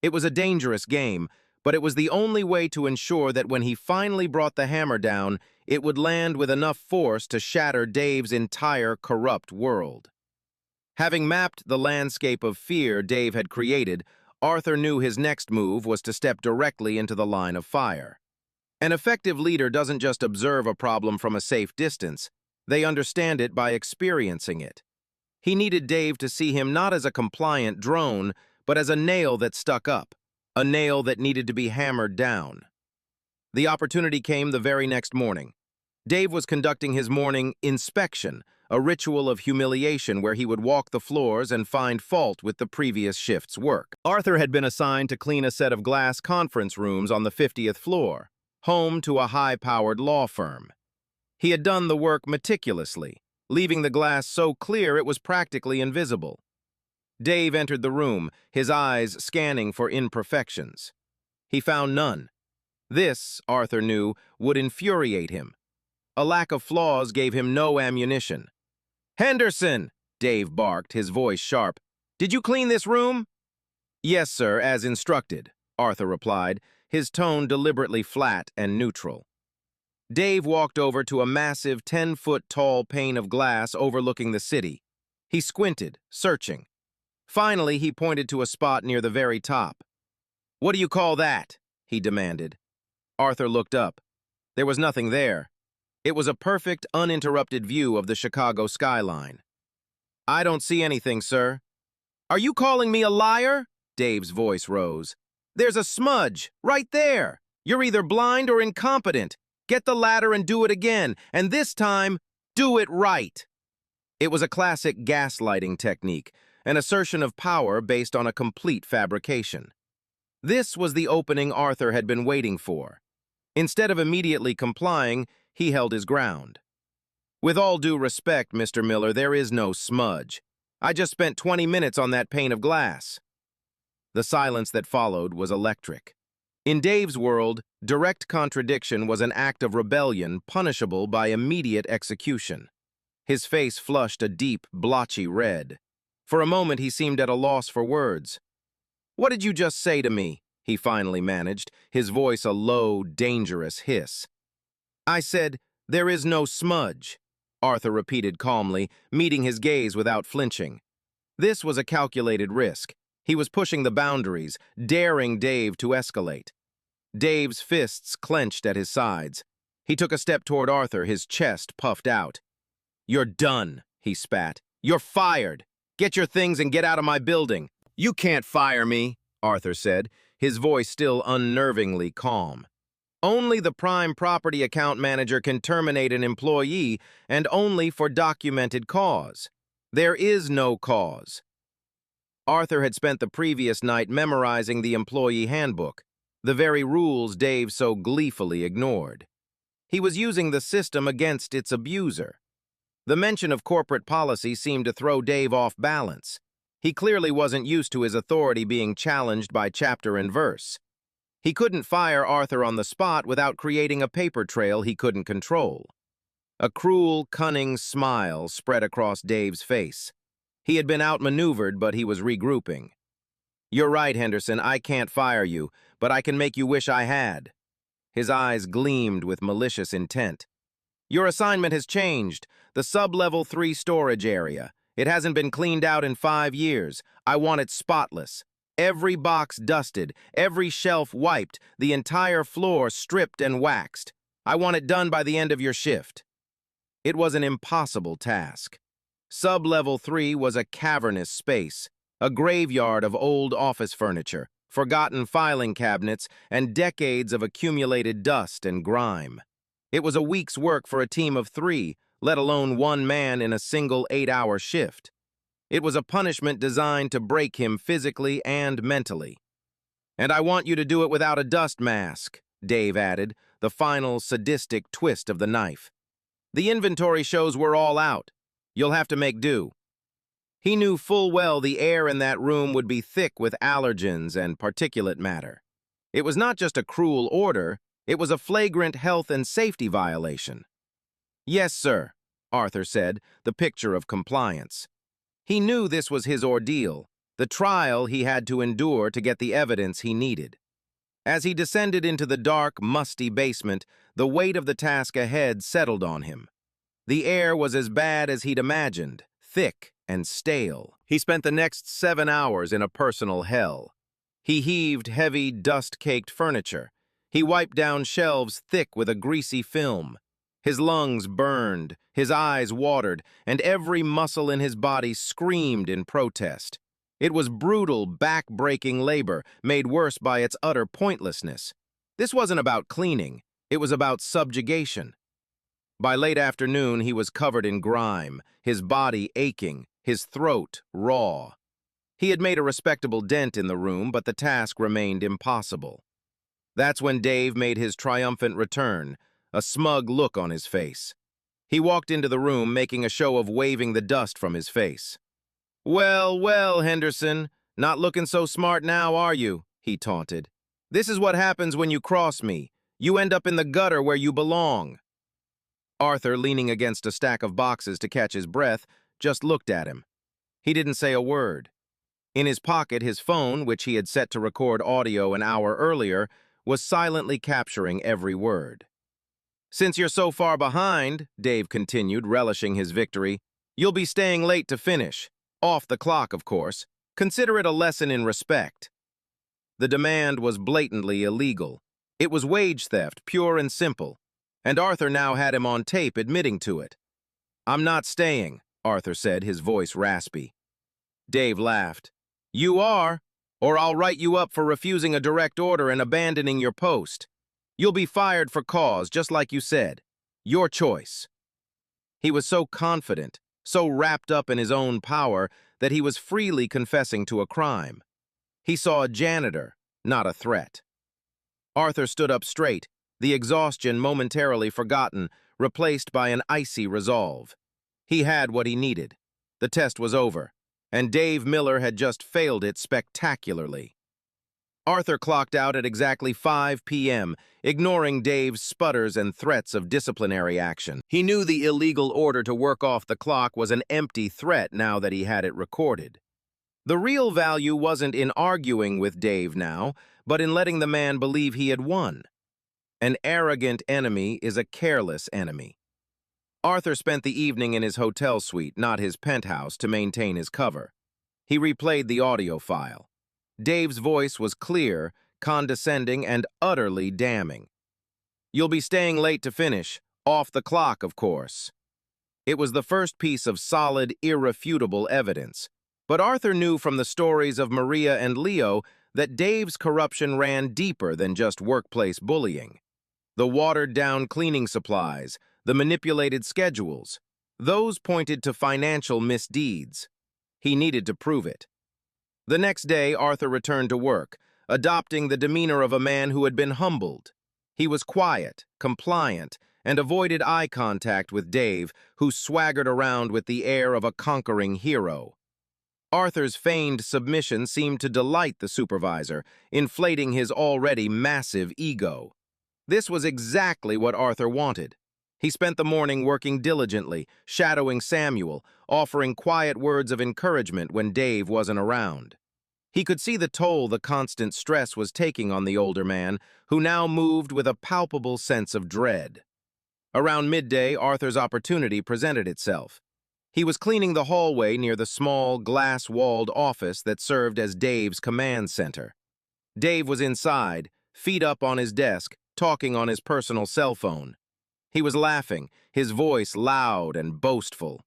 It was a dangerous game, but it was the only way to ensure that when he finally brought the hammer down, it would land with enough force to shatter Dave's entire corrupt world. Having mapped the landscape of fear Dave had created, Arthur knew his next move was to step directly into the line of fire. An effective leader doesn't just observe a problem from a safe distance, they understand it by experiencing it. He needed Dave to see him not as a compliant drone, but as a nail that stuck up, a nail that needed to be hammered down. The opportunity came the very next morning. Dave was conducting his morning inspection, a ritual of humiliation where he would walk the floors and find fault with the previous shift's work. Arthur had been assigned to clean a set of glass conference rooms on the 50th floor, home to a high-powered law firm. He had done the work meticulously, leaving the glass so clear it was practically invisible. Dave entered the room, his eyes scanning for imperfections. He found none. This, Arthur knew, would infuriate him. A lack of flaws gave him no ammunition. "Henderson!" Dave barked, his voice sharp. "Did you clean this room?" "Yes, sir, as instructed," Arthur replied, his tone deliberately flat and neutral. Dave walked over to a massive 10-foot-tall pane of glass overlooking the city. He squinted, searching. Finally, he pointed to a spot near the very top. "What do you call that?" he demanded. Arthur looked up. There was nothing there. It was a perfect, uninterrupted view of the Chicago skyline. "I don't see anything, sir." "Are you calling me a liar?" Dave's voice rose. "There's a smudge, right there. You're either blind or incompetent. Get the ladder and do it again, and this time, do it right." It was a classic gaslighting technique, an assertion of power based on a complete fabrication. This was the opening Arthur had been waiting for. Instead of immediately complying, he held his ground. "With all due respect, Mr. Miller, there is no smudge. I just spent 20 minutes on that pane of glass." The silence that followed was electric. In Dave's world, direct contradiction was an act of rebellion punishable by immediate execution. His face flushed a deep, blotchy red. For a moment, he seemed at a loss for words. "What did you just say to me?" he finally managed, his voice a low, dangerous hiss. "I said, there is no smudge," Arthur repeated calmly, meeting his gaze without flinching. This was a calculated risk. He was pushing the boundaries, daring Dave to escalate. Dave's fists clenched at his sides. He took a step toward Arthur, his chest puffed out. "You're done," he spat. "You're fired. Get your things and get out of my building." "You can't fire me," Arthur said, his voice still unnervingly calm. "Only the prime property account manager can terminate an employee, and only for documented cause. There is no cause." Arthur had spent the previous night memorizing the employee handbook, the very rules Dave so gleefully ignored. He was using the system against its abuser. The mention of corporate policy seemed to throw Dave off balance. He clearly wasn't used to his authority being challenged by chapter and verse. He couldn't fire Arthur on the spot without creating a paper trail he couldn't control. A cruel, cunning smile spread across Dave's face. He had been outmaneuvered, but he was regrouping. "You're right, Henderson, I can't fire you, but I can make you wish I had." His eyes gleamed with malicious intent. "Your assignment has changed. The sub-level 3 storage area. It hasn't been cleaned out in 5 years. I want it spotless. Every box dusted, every shelf wiped, the entire floor stripped and waxed. I want it done by the end of your shift." It was an impossible task. Sub-level 3 was a cavernous space, a graveyard of old office furniture, forgotten filing cabinets, and decades of accumulated dust and grime. It was a week's work for a team of 3, let alone one man in a single 8-hour shift. It was a punishment designed to break him physically and mentally. "And I want you to do it without a dust mask," Dave added, the final sadistic twist of the knife. "The inventory shows we're all out. You'll have to make do." He knew full well the air in that room would be thick with allergens and particulate matter. It was not just a cruel order, it was a flagrant health and safety violation. "Yes, sir," Arthur said, the picture of compliance. He knew this was his ordeal, the trial he had to endure to get the evidence he needed. As he descended into the dark, musty basement, the weight of the task ahead settled on him. The air was as bad as he'd imagined, thick and stale. He spent the next 7 hours in a personal hell. He heaved heavy, dust-caked furniture. He wiped down shelves thick with a greasy film. His lungs burned, his eyes watered, and every muscle in his body screamed in protest. It was brutal, back-breaking labor, made worse by its utter pointlessness. This wasn't about cleaning, it was about subjugation. By late afternoon, he was covered in grime, his body aching, his throat raw. He had made a respectable dent in the room, but the task remained impossible. That's when Dave made his triumphant return, a smug look on his face. He walked into the room, making a show of waving the dust from his face. "Well, well, Henderson, not looking so smart now, are you?" he taunted. "This is what happens when you cross me. You end up in the gutter where you belong." Arthur, leaning against a stack of boxes to catch his breath, just looked at him. He didn't say a word. In his pocket, his phone, which he had set to record audio an hour earlier, was silently capturing every word. "Since you're so far behind," Dave continued, relishing his victory, "you'll be staying late to finish. Off the clock, of course. Consider it a lesson in respect." The demand was blatantly illegal. It was wage theft, pure and simple. And Arthur now had him on tape admitting to it. "I'm not staying," Arthur said, his voice raspy. Dave laughed. "You are, or I'll write you up for refusing a direct order and abandoning your post. You'll be fired for cause, just like you said. Your choice." He was so confident, so wrapped up in his own power, that he was freely confessing to a crime. He saw a janitor, not a threat. Arthur stood up straight, the exhaustion momentarily forgotten, replaced by an icy resolve. He had what he needed. The test was over, and Dave Miller had just failed it spectacularly. Arthur clocked out at exactly 5 p.m., ignoring Dave's sputters and threats of disciplinary action. He knew the illegal order to work off the clock was an empty threat now that he had it recorded. The real value wasn't in arguing with Dave now, but in letting the man believe he had won. An arrogant enemy is a careless enemy. Arthur spent the evening in his hotel suite, not his penthouse, to maintain his cover. He replayed the audio file. Dave's voice was clear, condescending, and utterly damning. "You'll be staying late to finish. Off the clock, of course." It was the first piece of solid, irrefutable evidence. But Arthur knew from the stories of Maria and Leo that Dave's corruption ran deeper than just workplace bullying. The watered-down cleaning supplies, the manipulated schedules, those pointed to financial misdeeds. He needed to prove it. The next day, Arthur returned to work, adopting the demeanor of a man who had been humbled. He was quiet, compliant, and avoided eye contact with Dave, who swaggered around with the air of a conquering hero. Arthur's feigned submission seemed to delight the supervisor, inflating his already massive ego. This was exactly what Arthur wanted. He spent the morning working diligently, shadowing Samuel, offering quiet words of encouragement when Dave wasn't around. He could see the toll the constant stress was taking on the older man, who now moved with a palpable sense of dread. Around midday, Arthur's opportunity presented itself. He was cleaning the hallway near the small, glass-walled office that served as Dave's command center. Dave was inside, feet up on his desk, talking on his personal cell phone. He was laughing, his voice loud and boastful.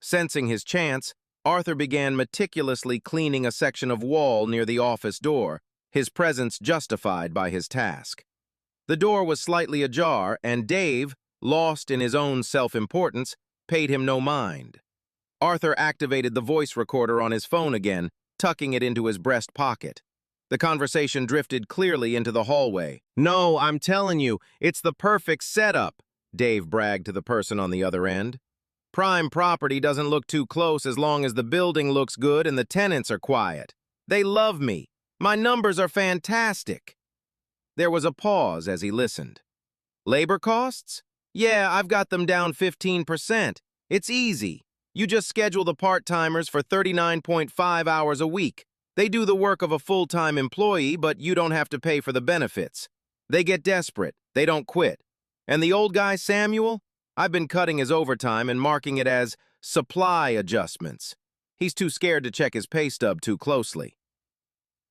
Sensing his chance, Arthur began meticulously cleaning a section of wall near the office door, his presence justified by his task. The door was slightly ajar, and Dave, lost in his own self-importance, paid him no mind. Arthur activated the voice recorder on his phone again, tucking it into his breast pocket. The conversation drifted clearly into the hallway. "No, I'm telling you, it's the perfect setup," Dave bragged to the person on the other end. "Prime property doesn't look too close as long as the building looks good and the tenants are quiet. They love me. My numbers are fantastic." There was a pause as he listened. "Labor costs? Yeah, I've got them down 15%. It's easy. You just schedule the part-timers for 39.5 hours a week. They do the work of a full-time employee, but you don't have to pay for the benefits. They get desperate. They don't quit. And the old guy, Samuel? I've been cutting his overtime and marking it as supply adjustments. He's too scared to check his pay stub too closely."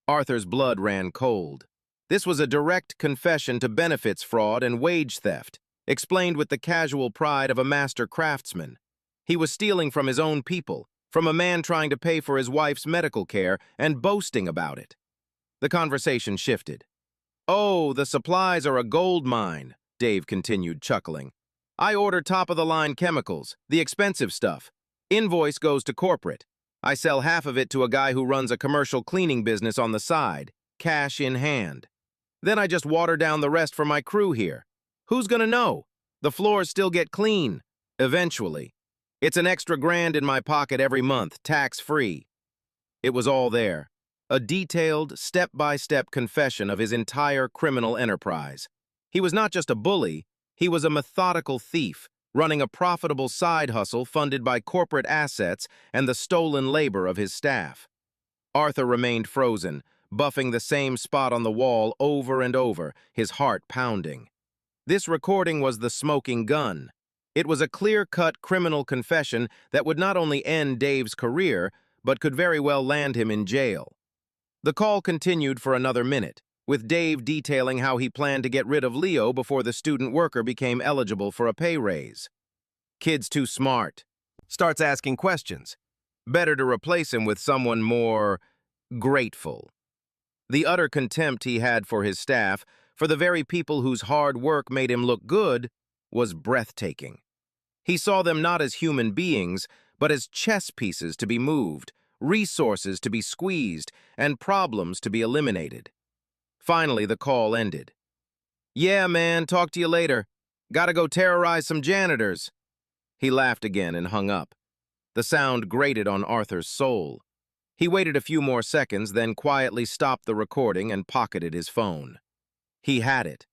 Arthur's blood ran cold. This was a direct confession to benefits fraud and wage theft, explained with the casual pride of a master craftsman. He was stealing from his own people, from a man trying to pay for his wife's medical care and boasting about it. The conversation shifted. "Oh, the supplies are a gold mine," Dave continued, chuckling. "I order top-of-the-line chemicals, the expensive stuff. Invoice goes to corporate. I sell half of it to a guy who runs a commercial cleaning business on the side, cash in hand. Then I just water down the rest for my crew here. Who's gonna know? The floors still get clean, eventually. It's an extra grand in my pocket every month, tax-free." It was all there. A detailed, step-by-step confession of his entire criminal enterprise. He was not just a bully, he was a methodical thief, running a profitable side hustle funded by corporate assets and the stolen labor of his staff. Arthur remained frozen, buffing the same spot on the wall over and over, his heart pounding. This recording was the smoking gun. It was a clear-cut criminal confession that would not only end Dave's career, but could very well land him in jail. The call continued for another minute, with Dave detailing how he planned to get rid of Leo before the student worker became eligible for a pay raise. "Kid's too smart. Starts asking questions. Better to replace him with someone more grateful." The utter contempt he had for his staff, for the very people whose hard work made him look good, was breathtaking. He saw them not as human beings, but as chess pieces to be moved, resources to be squeezed, and problems to be eliminated. Finally, the call ended. "Yeah, man, talk to you later. Gotta go terrorize some janitors." He laughed again and hung up. The sound grated on Arthur's soul. He waited a few more seconds, then quietly stopped the recording and pocketed his phone. He had it.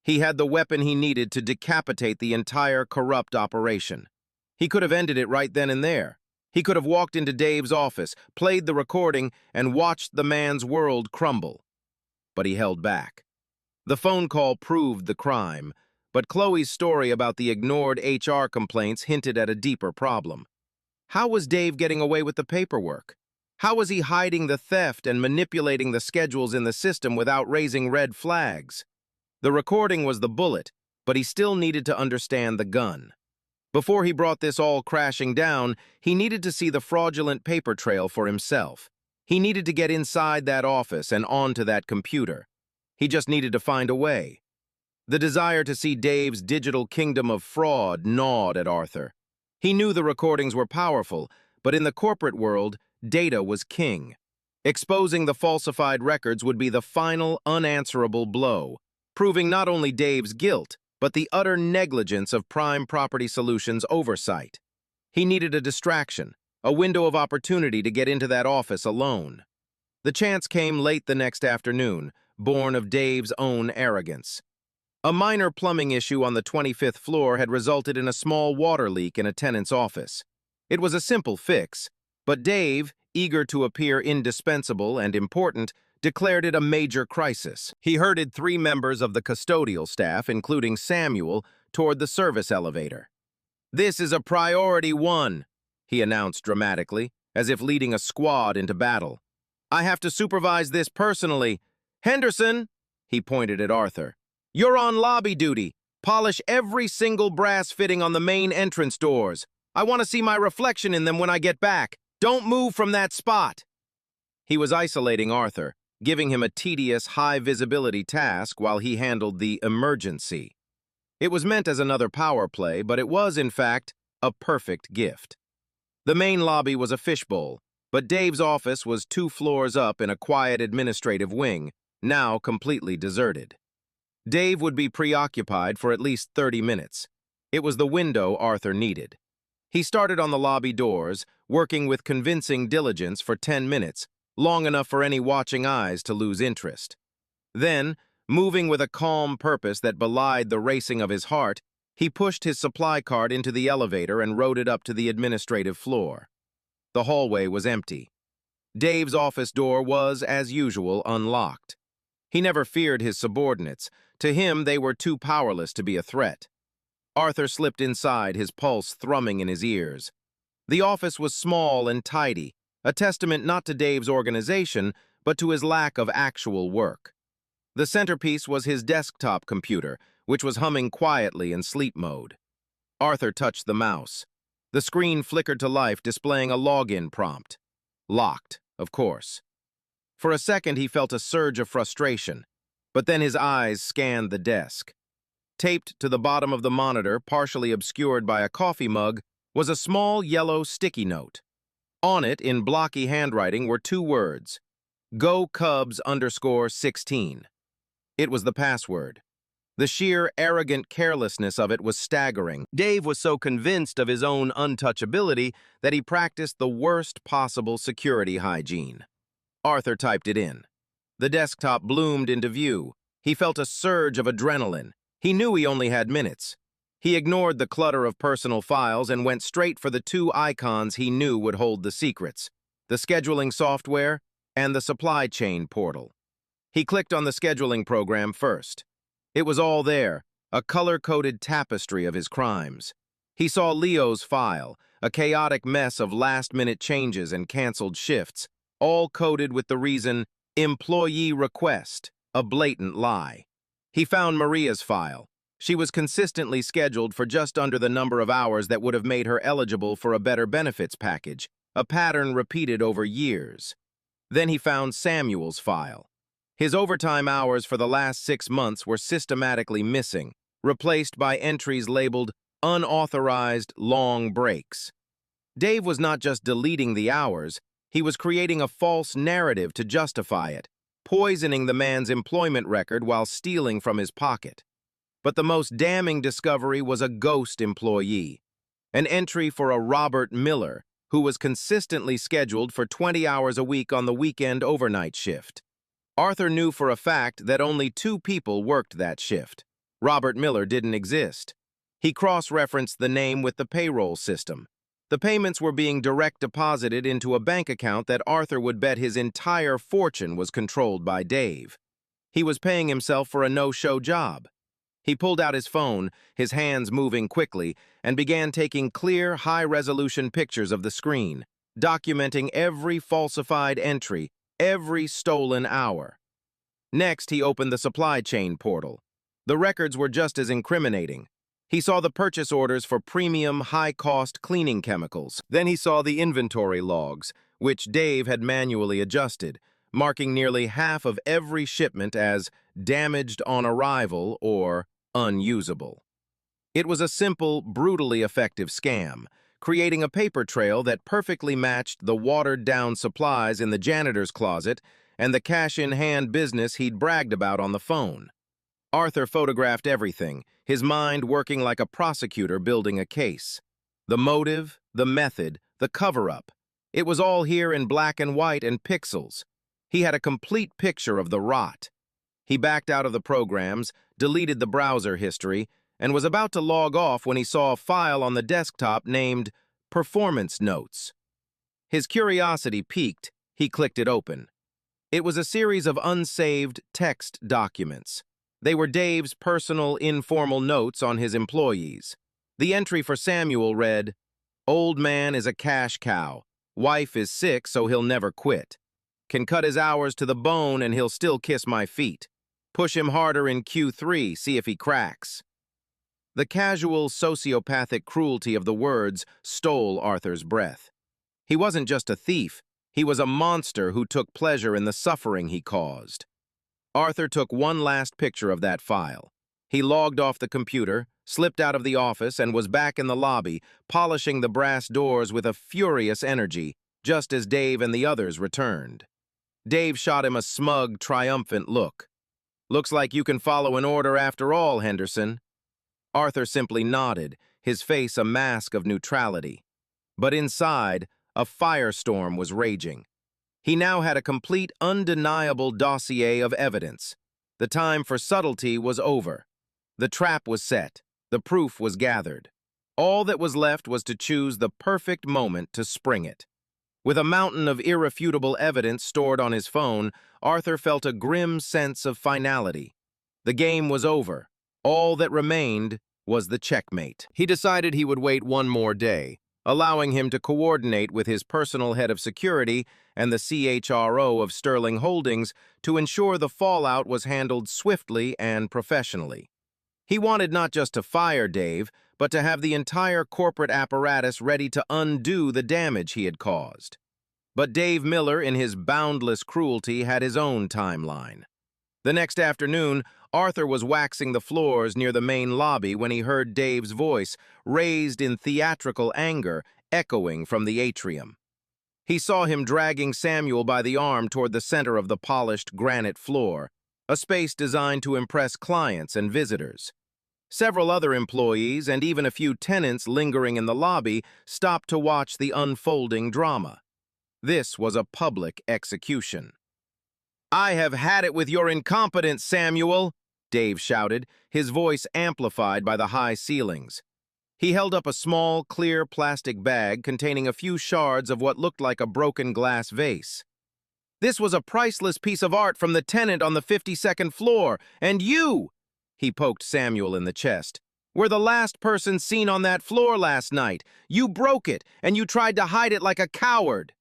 He had the weapon he needed to decapitate the entire corrupt operation. He could have ended it right then and there. He could have walked into Dave's office, played the recording, and watched the man's world crumble. But he held back. The phone call proved the crime, but Chloe's story about the ignored HR complaints hinted at a deeper problem. How was Dave getting away with the paperwork? How was he hiding the theft and manipulating the schedules in the system without raising red flags? The recording was the bullet, but he still needed to understand the gun. Before he brought this all crashing down, he needed to see the fraudulent paper trail for himself. He needed to get inside that office and onto that computer. He just needed to find a way. The desire to see Dave's digital kingdom of fraud gnawed at Arthur. He knew the recordings were powerful, but in the corporate world, data was king. Exposing the falsified records would be the final, unanswerable blow, proving not only Dave's guilt, but the utter negligence of Prime Property Solutions' oversight. He needed a distraction, a window of opportunity to get into that office alone. The chance came late the next afternoon, born of Dave's own arrogance. A minor plumbing issue on the 25th floor had resulted in a small water leak in a tenant's office. It was a simple fix, but Dave, eager to appear indispensable and important, declared it a major crisis. He herded 3 members of the custodial staff, including Samuel, toward the service elevator. "This is a priority 1, he announced dramatically, as if leading a squad into battle. "I have to supervise this personally. Henderson," he pointed at Arthur, "you're on lobby duty. Polish every single brass fitting on the main entrance doors. I want to see my reflection in them when I get back. Don't move from that spot." He was isolating Arthur, giving him a tedious, high-visibility task while he handled the emergency. It was meant as another power play, but it was, in fact, a perfect gift. The main lobby was a fishbowl, but Dave's office was 2 floors up in a quiet administrative wing, now completely deserted. Dave would be preoccupied for at least 30 minutes. It was the window Arthur needed. He started on the lobby doors, working with convincing diligence for 10 minutes, long enough for any watching eyes to lose interest. Then, moving with a calm purpose that belied the racing of his heart, he pushed his supply cart into the elevator and rode it up to the administrative floor. The hallway was empty. Dave's office door was, as usual, unlocked. He never feared his subordinates. To him, they were too powerless to be a threat. Arthur slipped inside, his pulse thrumming in his ears. The office was small and tidy, a testament not to Dave's organization, but to his lack of actual work. The centerpiece was his desktop computer, which was humming quietly in sleep mode. Arthur touched the mouse. The screen flickered to life, displaying a login prompt. Locked, of course. For a second, he felt a surge of frustration, but then his eyes scanned the desk. Taped to the bottom of the monitor, partially obscured by a coffee mug, was a small yellow sticky note. On it, in blocky handwriting, were 2 words: "Go Cubs _16. It was the password. The sheer, arrogant carelessness of it was staggering. Dave was so convinced of his own untouchability that he practiced the worst possible security hygiene. Arthur typed it in. The desktop bloomed into view. He felt a surge of adrenaline. He knew he only had minutes. He ignored the clutter of personal files and went straight for the 2 icons he knew would hold the secrets: the scheduling software and the supply chain portal. He clicked on the scheduling program first. It was all there, a color-coded tapestry of his crimes. He saw Leo's file, a chaotic mess of last-minute changes and canceled shifts, all coded with the reason "employee request," a blatant lie. He found Maria's file. She was consistently scheduled for just under the number of hours that would have made her eligible for a better benefits package, a pattern repeated over years. Then he found Samuel's file. His overtime hours for the last 6 months were systematically missing, replaced by entries labeled unauthorized long breaks. Dave was not just deleting the hours, he was creating a false narrative to justify it, poisoning the man's employment record while stealing from his pocket. But the most damning discovery was a ghost employee, an entry for a Robert Miller, who was consistently scheduled for 20 hours a week on the weekend overnight shift. Arthur knew for a fact that only 2 people worked that shift. Robert Miller didn't exist. He cross-referenced the name with the payroll system. The payments were being direct deposited into a bank account that Arthur would bet his entire fortune was controlled by Dave. He was paying himself for a no-show job. He pulled out his phone, his hands moving quickly, and began taking clear, high-resolution pictures of the screen, documenting every falsified entry, every stolen hour. Next, he opened the supply chain portal. The records were just as incriminating. He saw the purchase orders for premium, high-cost cleaning chemicals. Then he saw the inventory logs, which Dave had manually adjusted, marking nearly half of every shipment as damaged on arrival or unusable. It was a simple, brutally effective scam, creating a paper trail that perfectly matched the watered-down supplies in the janitor's closet and the cash-in-hand business he'd bragged about on the phone. Arthur photographed everything, his mind working like a prosecutor building a case. The motive, the method, the cover-up. It was all here in black and white and pixels. He had a complete picture of the rot. He backed out of the programs, deleted the browser history, and was about to log off when he saw a file on the desktop named Performance Notes. His curiosity piqued. He clicked it open. It was a series of unsaved text documents. They were Dave's personal, informal notes on his employees. The entry for Samuel read, "Old man is a cash cow. Wife is sick, so he'll never quit. Can cut his hours to the bone and he'll still kiss my feet. Push him harder in Q3, see if he cracks." The casual, sociopathic cruelty of the words stole Arthur's breath. He wasn't just a thief. He was a monster who took pleasure in the suffering he caused. Arthur took one last picture of that file. He logged off the computer, slipped out of the office, and was back in the lobby, polishing the brass doors with a furious energy, just as Dave and the others returned. Dave shot him a smug, triumphant look. "Looks like you can follow an order after all, Henderson." Arthur simply nodded, his face a mask of neutrality. But inside, a firestorm was raging. He now had a complete, undeniable dossier of evidence. The time for subtlety was over. The trap was set. The proof was gathered. All that was left was to choose the perfect moment to spring it. With a mountain of irrefutable evidence stored on his phone, Arthur felt a grim sense of finality. The game was over. All that remained was the checkmate. He decided he would wait one more day, allowing him to coordinate with his personal head of security and the CHRO of Sterling Holdings to ensure the fallout was handled swiftly and professionally. He wanted not just to fire Dave, but to have the entire corporate apparatus ready to undo the damage he had caused. But Dave Miller, in his boundless cruelty, had his own timeline. The next afternoon, Arthur was waxing the floors near the main lobby when he heard Dave's voice, raised in theatrical anger, echoing from the atrium. He saw him dragging Samuel by the arm toward the center of the polished granite floor, a space designed to impress clients and visitors. Several other employees and even a few tenants lingering in the lobby stopped to watch the unfolding drama. This was a public execution. "I have had it with your incompetence, Samuel," Dave shouted, his voice amplified by the high ceilings. He held up a small, clear plastic bag containing a few shards of what looked like a broken glass vase. "This was a priceless piece of art from the tenant on the 52nd floor, and you," he poked Samuel in the chest, "were the last person seen on that floor last night. You broke it, and you tried to hide it like a coward."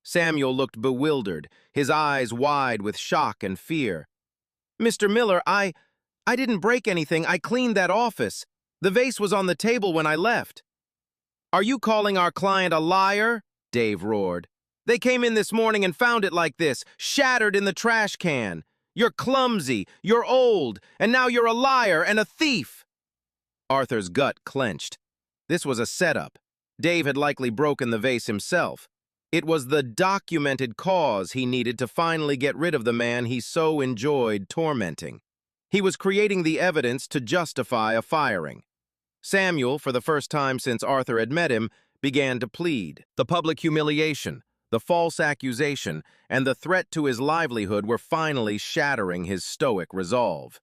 Samuel looked bewildered, his eyes wide with shock and fear. "Mr. Miller, I didn't break anything. I cleaned that office. The vase was on the table when I left." "Are you calling our client a liar?" Dave roared. "They came in this morning and found it like this, shattered in the trash can. You're clumsy, you're old, and now you're a liar and a thief." Arthur's gut clenched. This was a setup. Dave had likely broken the vase himself. It was the documented cause he needed to finally get rid of the man he so enjoyed tormenting. He was creating the evidence to justify a firing. Samuel, for the first time since Arthur had met him, began to plead. The public humiliation, the false accusation, and the threat to his livelihood were finally shattering his stoic resolve.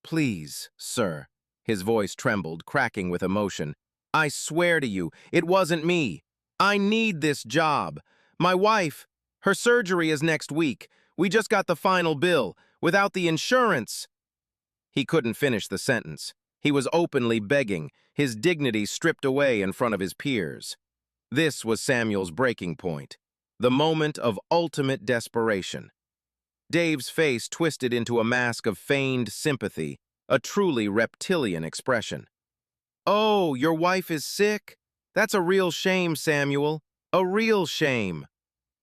"Please, sir," his voice trembled, cracking with emotion, "I swear to you, it wasn't me. I need this job. My wife, her surgery is next week. We just got the final bill. Without the insurance—" He couldn't finish the sentence. He was openly begging, his dignity stripped away in front of his peers. This was Samuel's breaking point, the moment of ultimate desperation. Dave's face twisted into a mask of feigned sympathy, a truly reptilian expression. "Oh, your wife is sick? That's a real shame, Samuel. A real shame."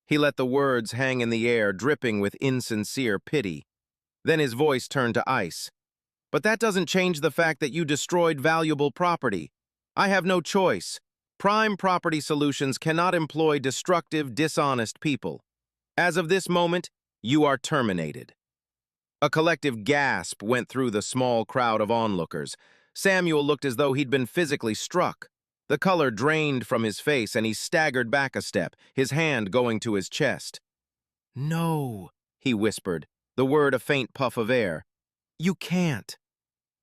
He let the words hang in the air, dripping with insincere pity. Then his voice turned to ice. "But that doesn't change the fact that you destroyed valuable property. I have no choice. Prime Property Solutions cannot employ destructive, dishonest people. As of this moment, you are terminated." A collective gasp went through the small crowd of onlookers. Samuel looked as though he'd been physically struck. The color drained from his face and he staggered back a step, his hand going to his chest. "No," he whispered, the word a faint puff of air. "You can't."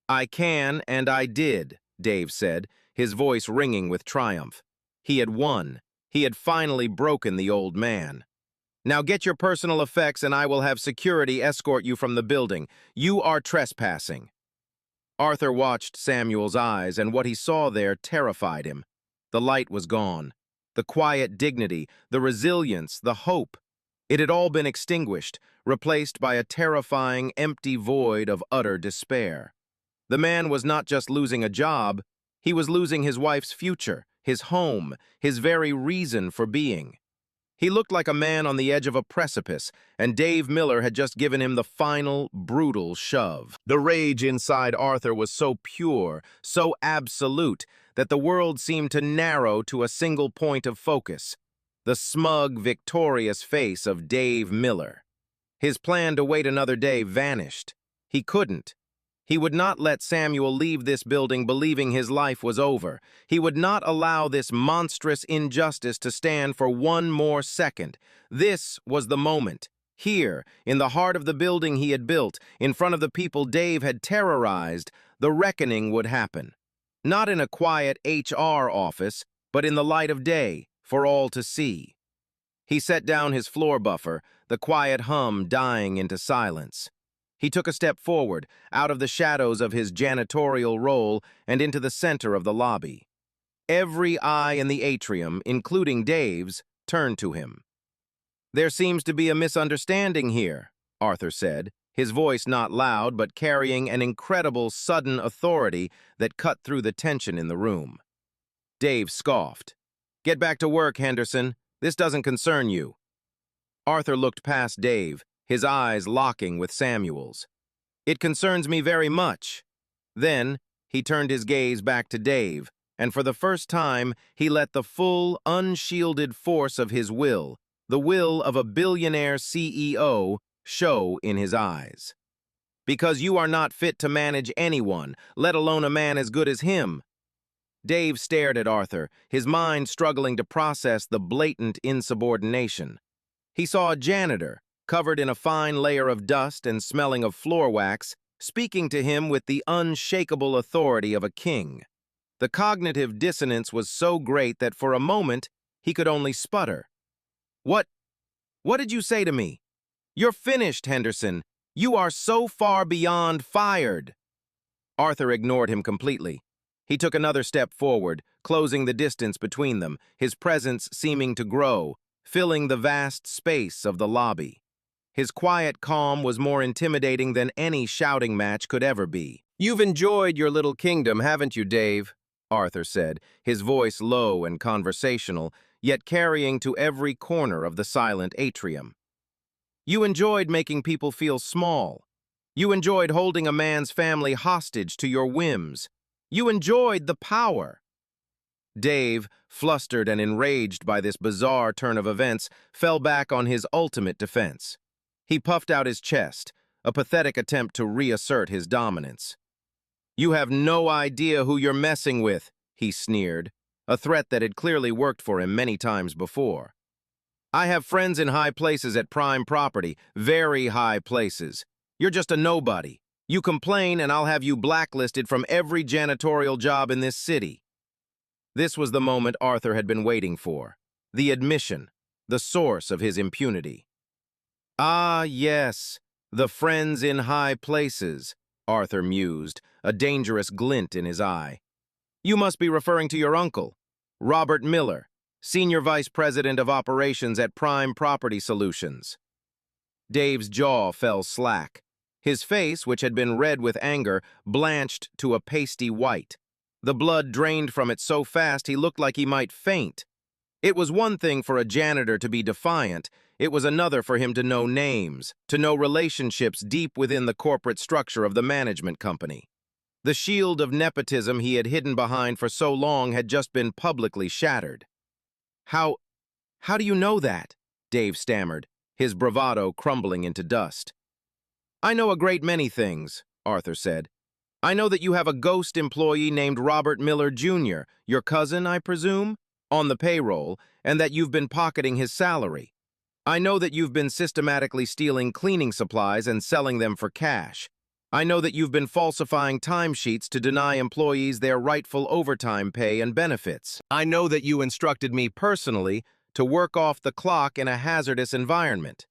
"I can, and I did," Dave said, his voice ringing with triumph. He had won. He had finally broken the old man. "Now get your personal effects and I will have security escort you from the building. You are trespassing." Arthur watched Samuel's eyes, and what he saw there terrified him. The light was gone. The quiet dignity, the resilience, the hope. It had all been extinguished, replaced by a terrifying, empty void of utter despair. The man was not just losing a job, he was losing his wife's future, his home, his very reason for being. He looked like a man on the edge of a precipice, and Dave Miller had just given him the final, brutal shove. The rage inside Arthur was so pure, so absolute, that the world seemed to narrow to a single point of focus: the smug, victorious face of Dave Miller. His plan to wait another day vanished. He couldn't. He would not let Samuel leave this building believing his life was over. He would not allow this monstrous injustice to stand for one more second. This was the moment. Here, in the heart of the building he had built, in front of the people Dave had terrorized, the reckoning would happen. Not in a quiet HR office, but in the light of day, for all to see. He set down his floor buffer, the quiet hum dying into silence. He took a step forward, out of the shadows of his janitorial role and into the center of the lobby. Every eye in the atrium, including Dave's, turned to him. "There seems to be a misunderstanding here," Arthur said, his voice not loud but carrying an incredible sudden authority that cut through the tension in the room. Dave scoffed. "Get back to work, Henderson. This doesn't concern you." Arthur looked past Dave, his eyes locking with Samuel's. "It concerns me very much." Then he turned his gaze back to Dave, and for the first time he let the full, unshielded force of his will, the will of a billionaire CEO, show in his eyes. "Because you are not fit to manage anyone, let alone a man as good as him." Dave stared at Arthur, his mind struggling to process the blatant insubordination. He saw a janitor, covered in a fine layer of dust and smelling of floor wax, speaking to him with the unshakable authority of a king. The cognitive dissonance was so great that for a moment he could only sputter. What did you say to me? You're finished, Henderson. You are so far beyond fired." Arthur ignored him completely. He took another step forward, closing the distance between them, his presence seeming to grow, filling the vast space of the lobby. His quiet calm was more intimidating than any shouting match could ever be. "You've enjoyed your little kingdom, haven't you, Dave?" Arthur said, his voice low and conversational, yet carrying to every corner of the silent atrium. "You enjoyed making people feel small. You enjoyed holding a man's family hostage to your whims. You enjoyed the power." Dave, flustered and enraged by this bizarre turn of events, fell back on his ultimate defense. He puffed out his chest, a pathetic attempt to reassert his dominance. "You have no idea who you're messing with," he sneered, a threat that had clearly worked for him many times before. "I have friends in high places at prime property, very high places. You're just a nobody. You complain and I'll have you blacklisted from every janitorial job in this city." This was the moment Arthur had been waiting for, the admission, the source of his impunity. "Ah, yes, the friends in high places," Arthur mused, a dangerous glint in his eye. "You must be referring to your uncle, Robert Miller, Senior Vice President of Operations at Prime Property Solutions." Dave's jaw fell slack. His face, which had been red with anger, blanched to a pasty white. The blood drained from it so fast he looked like he might faint. It was one thing for a janitor to be defiant. It was another for him to know names, to know relationships deep within the corporate structure of the management company. The shield of nepotism he had hidden behind for so long had just been publicly shattered. How do you know that?" Dave stammered, his bravado crumbling into dust. I know a great many things, Arthur said. I know that you have a ghost employee named Robert Miller Jr., your cousin, I presume, on the payroll, and that you've been pocketing his salary. I know that you've been systematically stealing cleaning supplies and selling them for cash. I know that you've been falsifying timesheets to deny employees their rightful overtime pay and benefits. I know that you instructed me personally to work off the clock in a hazardous environment.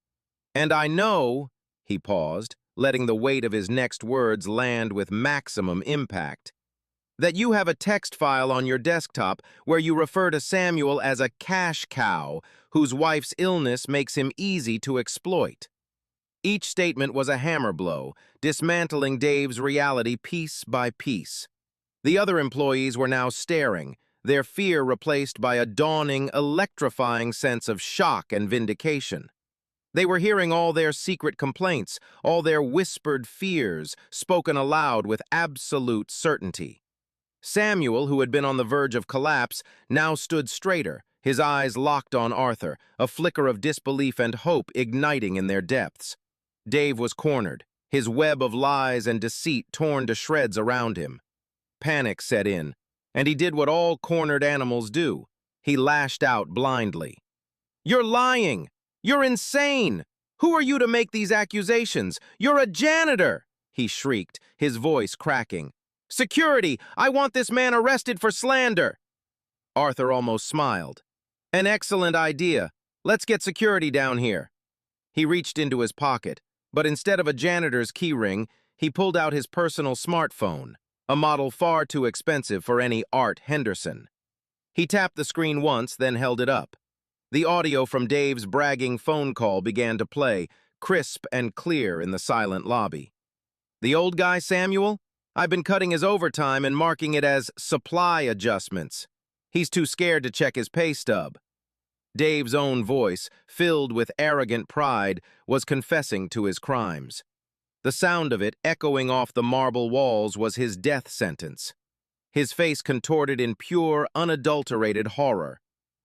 And I know, he paused, letting the weight of his next words land with maximum impact, that you have a text file on your desktop where you refer to Samuel as a cash cow whose wife's illness makes him easy to exploit. Each statement was a hammer blow, dismantling Dave's reality piece by piece. The other employees were now staring, their fear replaced by a dawning, electrifying sense of shock and vindication. They were hearing all their secret complaints, all their whispered fears, spoken aloud with absolute certainty. Samuel, who had been on the verge of collapse, now stood straighter, his eyes locked on Arthur, a flicker of disbelief and hope igniting in their depths. Dave was cornered, his web of lies and deceit torn to shreds around him. Panic set in, and he did what all cornered animals do. He lashed out blindly. "You're lying! You're insane! Who are you to make these accusations? You're a janitor!" he shrieked, his voice cracking. "Security! I want this man arrested for slander!" Arthur almost smiled. "An excellent idea. Let's get security down here." He reached into his pocket, but instead of a janitor's keyring, he pulled out his personal smartphone, a model far too expensive for any Art Henderson. He tapped the screen once, then held it up. The audio from Dave's bragging phone call began to play, crisp and clear in the silent lobby. "The old guy, Samuel? I've been cutting his overtime and marking it as supply adjustments. He's too scared to check his pay stub." Dave's own voice, filled with arrogant pride, was confessing to his crimes. The sound of it echoing off the marble walls was his death sentence. His face contorted in pure, unadulterated horror.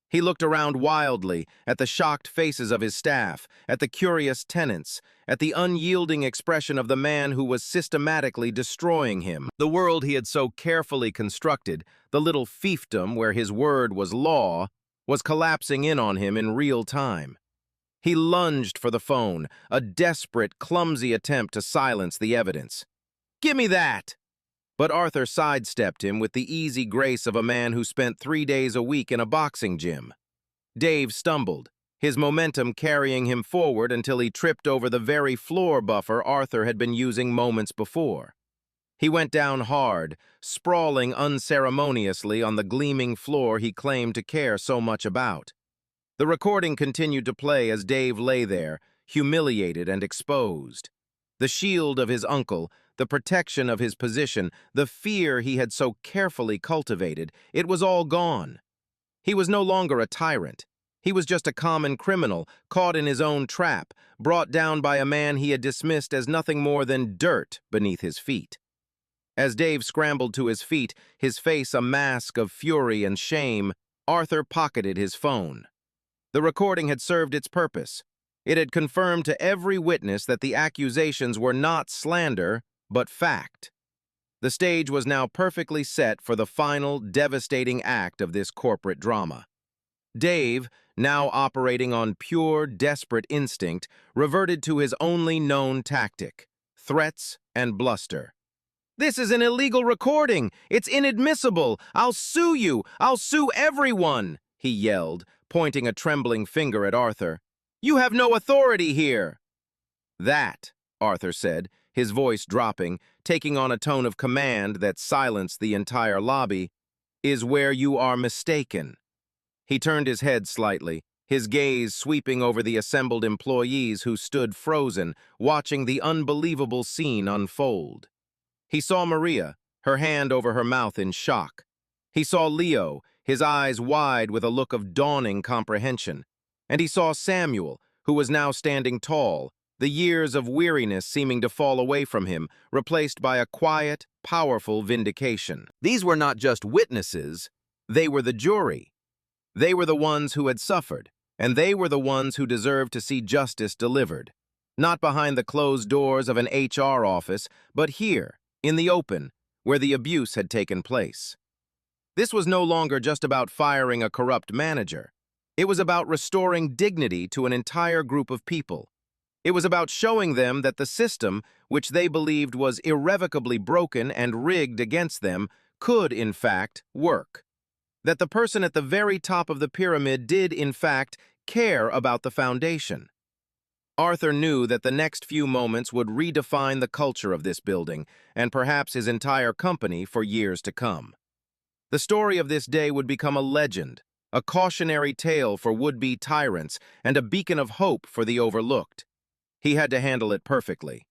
He looked around wildly, at the shocked faces of his staff, at the curious tenants, at the unyielding expression of the man who was systematically destroying him. The world he had so carefully constructed, the little fiefdom where his word was law, was collapsing in on him in real time. He lunged for the phone, a desperate, clumsy attempt to silence the evidence. "Give me that!" But Arthur sidestepped him with the easy grace of a man who spent 3 days a week in a boxing gym. Dave stumbled, his momentum carrying him forward until he tripped over the very floor buffer Arthur had been using moments before. He went down hard, sprawling unceremoniously on the gleaming floor he claimed to care so much about. The recording continued to play as Dave lay there, humiliated and exposed. The shield of his uncle, the protection of his position, the fear he had so carefully cultivated, it was all gone. He was no longer a tyrant. He was just a common criminal, caught in his own trap, brought down by a man he had dismissed as nothing more than dirt beneath his feet. As Dave scrambled to his feet, his face a mask of fury and shame, Arthur pocketed his phone. The recording had served its purpose. It had confirmed to every witness that the accusations were not slander, but fact. The stage was now perfectly set for the final, devastating act of this corporate drama. Dave, now operating on pure, desperate instinct, reverted to his only known tactic: threats and bluster. "This is an illegal recording! It's inadmissible! I'll sue you! I'll sue everyone!" he yelled, pointing a trembling finger at Arthur. "You have no authority here!" "That," Arthur said, his voice dropping, taking on a tone of command that silenced the entire lobby, "is where you are mistaken." He turned his head slightly, his gaze sweeping over the assembled employees who stood frozen, watching the unbelievable scene unfold. He saw Maria, her hand over her mouth in shock. He saw Leo, his eyes wide with a look of dawning comprehension. And he saw Samuel, who was now standing tall, the years of weariness seeming to fall away from him, replaced by a quiet, powerful vindication. These were not just witnesses, they were the jury. They were the ones who had suffered, and they were the ones who deserved to see justice delivered. Not behind the closed doors of an HR office, but here, in the open, where the abuse had taken place. This was no longer just about firing a corrupt manager. It was about restoring dignity to an entire group of people. It was about showing them that the system, which they believed was irrevocably broken and rigged against them, could, in fact, work. That the person at the very top of the pyramid did, in fact, care about the foundation. Arthur knew that the next few moments would redefine the culture of this building, and perhaps his entire company for years to come. The story of this day would become a legend, a cautionary tale for would-be tyrants, and a beacon of hope for the overlooked. He had to handle it perfectly.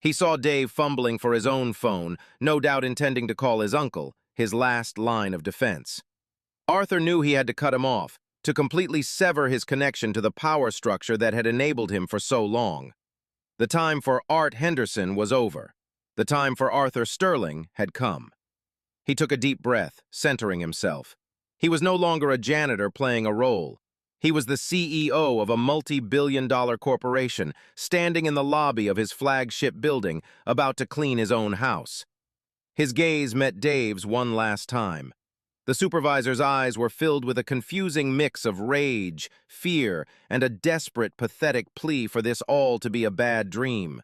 He saw Dave fumbling for his own phone, no doubt intending to call his uncle, his last line of defense. Arthur knew he had to cut him off, to completely sever his connection to the power structure that had enabled him for so long. The time for Art Henderson was over. The time for Arthur Sterling had come. He took a deep breath, centering himself. He was no longer a janitor playing a role. He was the CEO of a multi-billion-dollar corporation, standing in the lobby of his flagship building, about to clean his own house. His gaze met Dave's one last time. The supervisor's eyes were filled with a confusing mix of rage, fear, and a desperate, pathetic plea for this all to be a bad dream.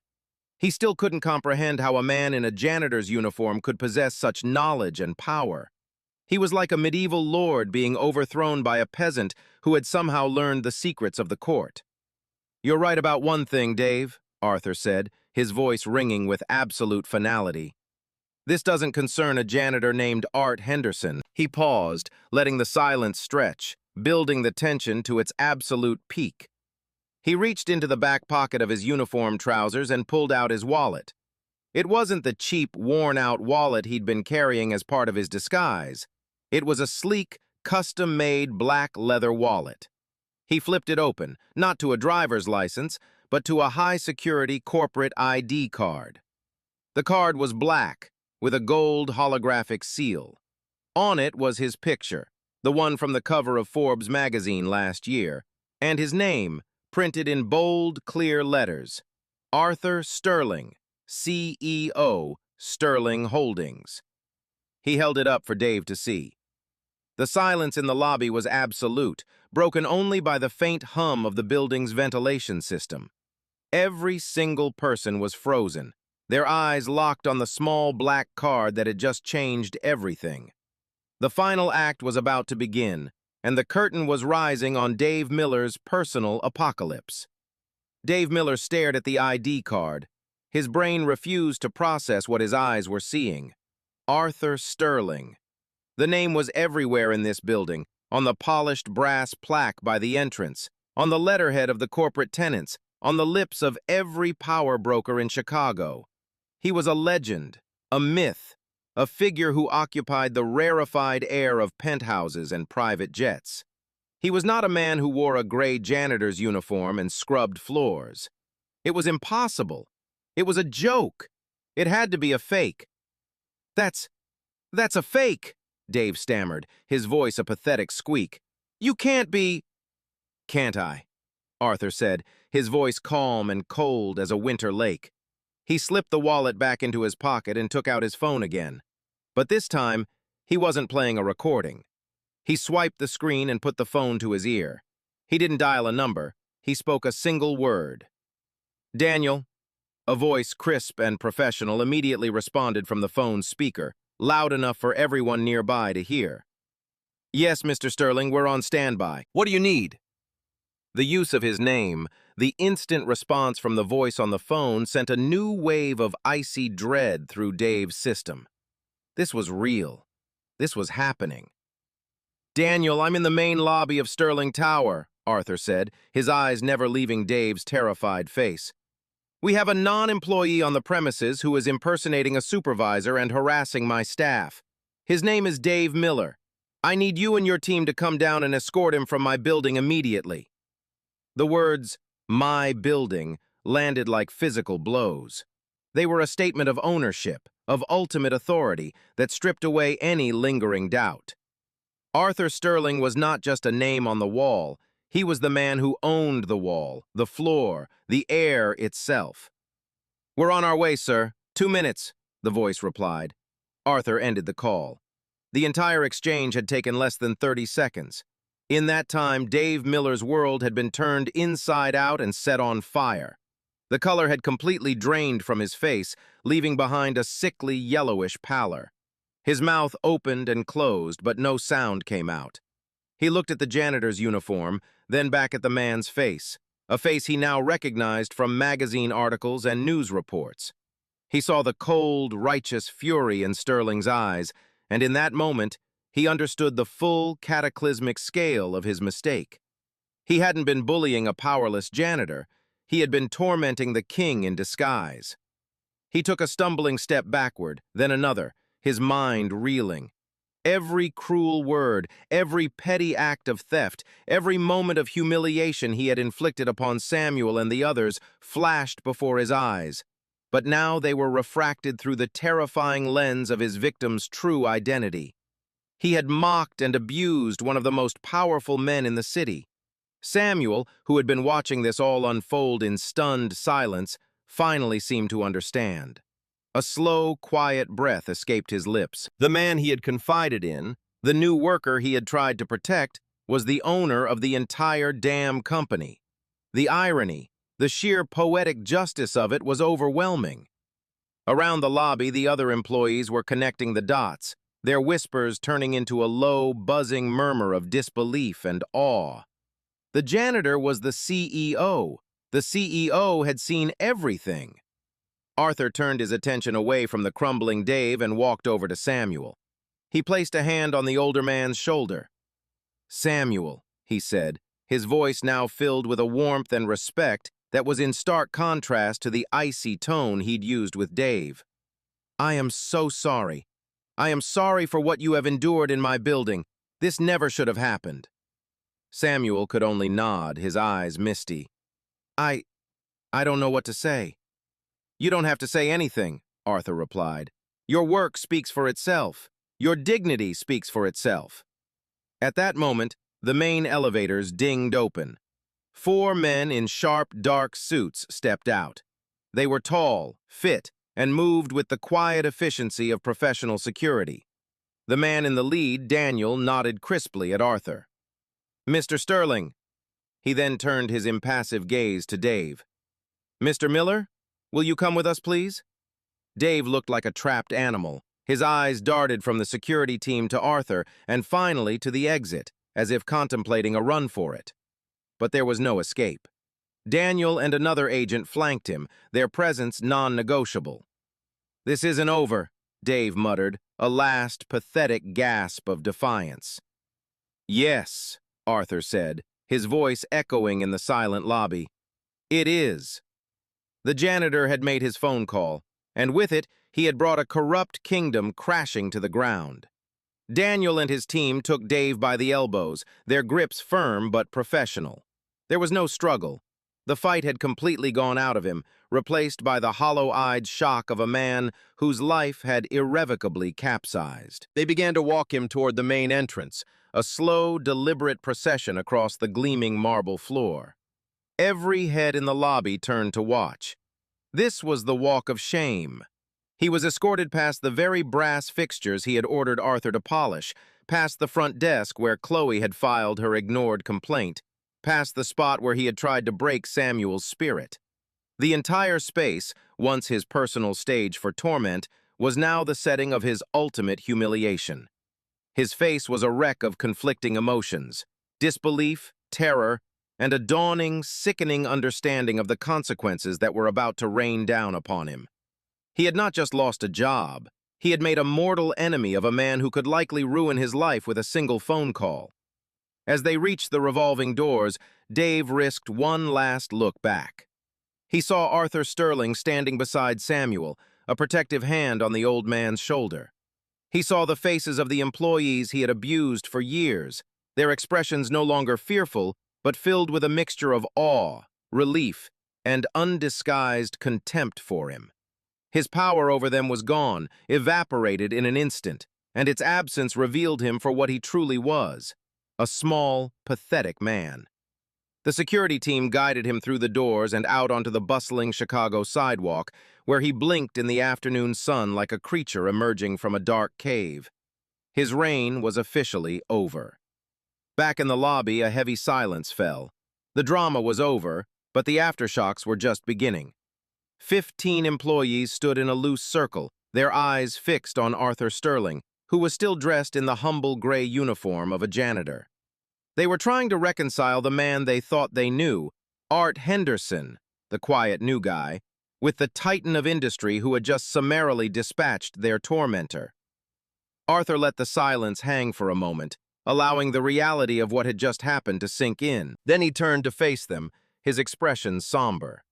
He still couldn't comprehend how a man in a janitor's uniform could possess such knowledge and power. He was like a medieval lord being overthrown by a peasant who had somehow learned the secrets of the court. "You're right about one thing, Dave," Arthur said, his voice ringing with absolute finality. "This doesn't concern a janitor named Art Henderson." He paused, letting the silence stretch, building the tension to its absolute peak. He reached into the back pocket of his uniform trousers and pulled out his wallet. It wasn't the cheap, worn-out wallet he'd been carrying as part of his disguise. It was a sleek, custom-made black leather wallet. He flipped it open, not to a driver's license, but to a high-security corporate ID card. The card was black, with a gold holographic seal. On it was his picture, the one from the cover of Forbes magazine last year, and his name, printed in bold, clear letters. Arthur Sterling, CEO, Sterling Holdings. He held it up for Dave to see. The silence in the lobby was absolute, broken only by the faint hum of the building's ventilation system. Every single person was frozen, their eyes locked on the small black card that had just changed everything. The final act was about to begin, and the curtain was rising on Dave Miller's personal apocalypse. Dave Miller stared at the ID card. His brain refused to process what his eyes were seeing. Arthur Sterling. The name was everywhere in this building, on the polished brass plaque by the entrance, on the letterhead of the corporate tenants, on the lips of every power broker in Chicago. He was a legend, a myth, a figure who occupied the rarefied air of penthouses and private jets. He was not a man who wore a gray janitor's uniform and scrubbed floors. It was impossible. It was a joke. It had to be a fake. That's a fake," Dave stammered, his voice a pathetic squeak. "You can't be—" "Can't I?" Arthur said, his voice calm and cold as a winter lake. He slipped the wallet back into his pocket and took out his phone again. But this time, he wasn't playing a recording. He swiped the screen and put the phone to his ear. He didn't dial a number. He spoke a single word. "Daniel." A voice, crisp and professional, immediately responded from the phone's speaker, loud enough for everyone nearby to hear. "Yes, Mr. Sterling, we're on standby. What do you need?" The use of his name, the instant response from the voice on the phone, sent a new wave of icy dread through Dave's system. This was real. This was happening. "Daniel, I'm in the main lobby of Sterling Tower," Arthur said, his eyes never leaving Dave's terrified face. "We have a non-employee on the premises who is impersonating a supervisor and harassing my staff. His name is Dave Miller. I need you and your team to come down and escort him from my building immediately." The words, "my building," landed like physical blows. They were a statement of ownership, of ultimate authority, that stripped away any lingering doubt. Arthur Sterling was not just a name on the wall. He was the man who owned the wall, the floor, the air itself. "We're on our way, sir. 2 minutes," the voice replied. Arthur ended the call. The entire exchange had taken less than 30 seconds. In that time, Dave Miller's world had been turned inside out and set on fire. The color had completely drained from his face, leaving behind a sickly yellowish pallor. His mouth opened and closed, but no sound came out. He looked at the janitor's uniform, then back at the man's face, a face he now recognized from magazine articles and news reports. He saw the cold, righteous fury in Sterling's eyes, and in that moment, he understood the full, cataclysmic scale of his mistake. He hadn't been bullying a powerless janitor. He had been tormenting the king in disguise. He took a stumbling step backward, then another, his mind reeling. Every cruel word, every petty act of theft, every moment of humiliation he had inflicted upon Samuel and the others flashed before his eyes. But now they were refracted through the terrifying lens of his victim's true identity. He had mocked and abused one of the most powerful men in the city. Samuel, who had been watching this all unfold in stunned silence, finally seemed to understand. A slow, quiet breath escaped his lips. The man he had confided in, the new worker he had tried to protect, was the owner of the entire damn company. The irony, the sheer poetic justice of it was overwhelming. Around the lobby, the other employees were connecting the dots, their whispers turning into a low, buzzing murmur of disbelief and awe. The janitor was the CEO. The CEO had seen everything. Arthur turned his attention away from the crumbling Dave and walked over to Samuel. He placed a hand on the older man's shoulder. "Samuel," he said, his voice now filled with a warmth and respect that was in stark contrast to the icy tone he'd used with Dave. "I am so sorry. I am sorry for what you have endured in my building. This never should have happened." Samuel could only nod, his eyes misty. I don't know what to say." "You don't have to say anything," Arthur replied. "Your work speaks for itself. Your dignity speaks for itself." At that moment, the main elevators dinged open. 4 men in sharp, dark suits stepped out. They were tall, fit, and moved with the quiet efficiency of professional security. The man in the lead, Daniel, nodded crisply at Arthur. "Mr. Sterling." He then turned his impassive gaze to Dave. "Mr. Miller, will you come with us, please?" Dave looked like a trapped animal. His eyes darted from the security team to Arthur and finally to the exit, as if contemplating a run for it. But there was no escape. Daniel and another agent flanked him, their presence non-negotiable. "This isn't over," Dave muttered, a last pathetic gasp of defiance. "Yes," Arthur said, his voice echoing in the silent lobby. "It is." The janitor had made his phone call, and with it, he had brought a corrupt kingdom crashing to the ground. Daniel and his team took Dave by the elbows, their grips firm but professional. There was no struggle. The fight had completely gone out of him, replaced by the hollow-eyed shock of a man whose life had irrevocably capsized. They began to walk him toward the main entrance, a slow, deliberate procession across the gleaming marble floor. Every head in the lobby turned to watch. This was the walk of shame. He was escorted past the very brass fixtures he had ordered Arthur to polish, past the front desk where Chloe had filed her ignored complaint, past the spot where he had tried to break Samuel's spirit. The entire space, once his personal stage for torment, was now the setting of his ultimate humiliation. His face was a wreck of conflicting emotions, disbelief, terror, and a dawning, sickening understanding of the consequences that were about to rain down upon him. He had not just lost a job, he had made a mortal enemy of a man who could likely ruin his life with a single phone call. As they reached the revolving doors, Dave risked one last look back. He saw Arthur Sterling standing beside Samuel, a protective hand on the old man's shoulder. He saw the faces of the employees he had abused for years, their expressions no longer fearful, but filled with a mixture of awe, relief, and undisguised contempt for him. His power over them was gone, evaporated in an instant, and its absence revealed him for what he truly was, a small, pathetic man. The security team guided him through the doors and out onto the bustling Chicago sidewalk, where he blinked in the afternoon sun like a creature emerging from a dark cave. His reign was officially over. Back in the lobby, a heavy silence fell. The drama was over, but the aftershocks were just beginning. 15 employees stood in a loose circle, their eyes fixed on Arthur Sterling, who was still dressed in the humble gray uniform of a janitor. They were trying to reconcile the man they thought they knew, Art Henderson, the quiet new guy, with the titan of industry who had just summarily dispatched their tormentor. Arthur let the silence hang for a moment, allowing the reality of what had just happened to sink in. Then he turned to face them, his expression somber.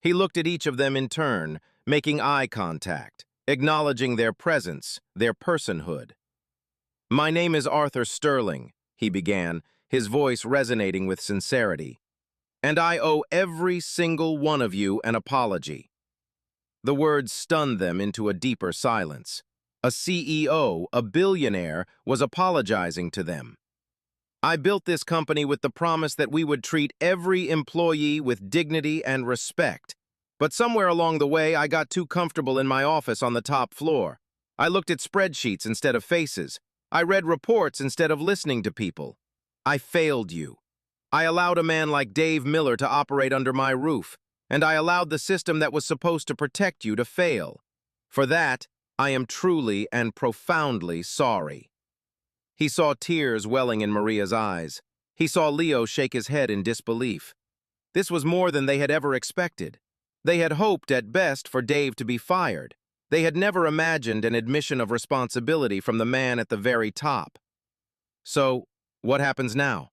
He looked at each of them in turn, making eye contact, acknowledging their presence, their personhood. "My name is Arthur Sterling," he began, his voice resonating with sincerity. "And I owe every single one of you an apology." The words stunned them into a deeper silence. A CEO, a billionaire, was apologizing to them. "I built this company with the promise that we would treat every employee with dignity and respect. But somewhere along the way, I got too comfortable in my office on the top floor. I looked at spreadsheets instead of faces. I read reports instead of listening to people. I failed you. I allowed a man like Dave Miller to operate under my roof, and I allowed the system that was supposed to protect you to fail. For that, I am truly and profoundly sorry." He saw tears welling in Maria's eyes. He saw Leo shake his head in disbelief. This was more than they had ever expected. They had hoped, at best, for Dave to be fired. They had never imagined an admission of responsibility from the man at the very top. "So, what happens now?"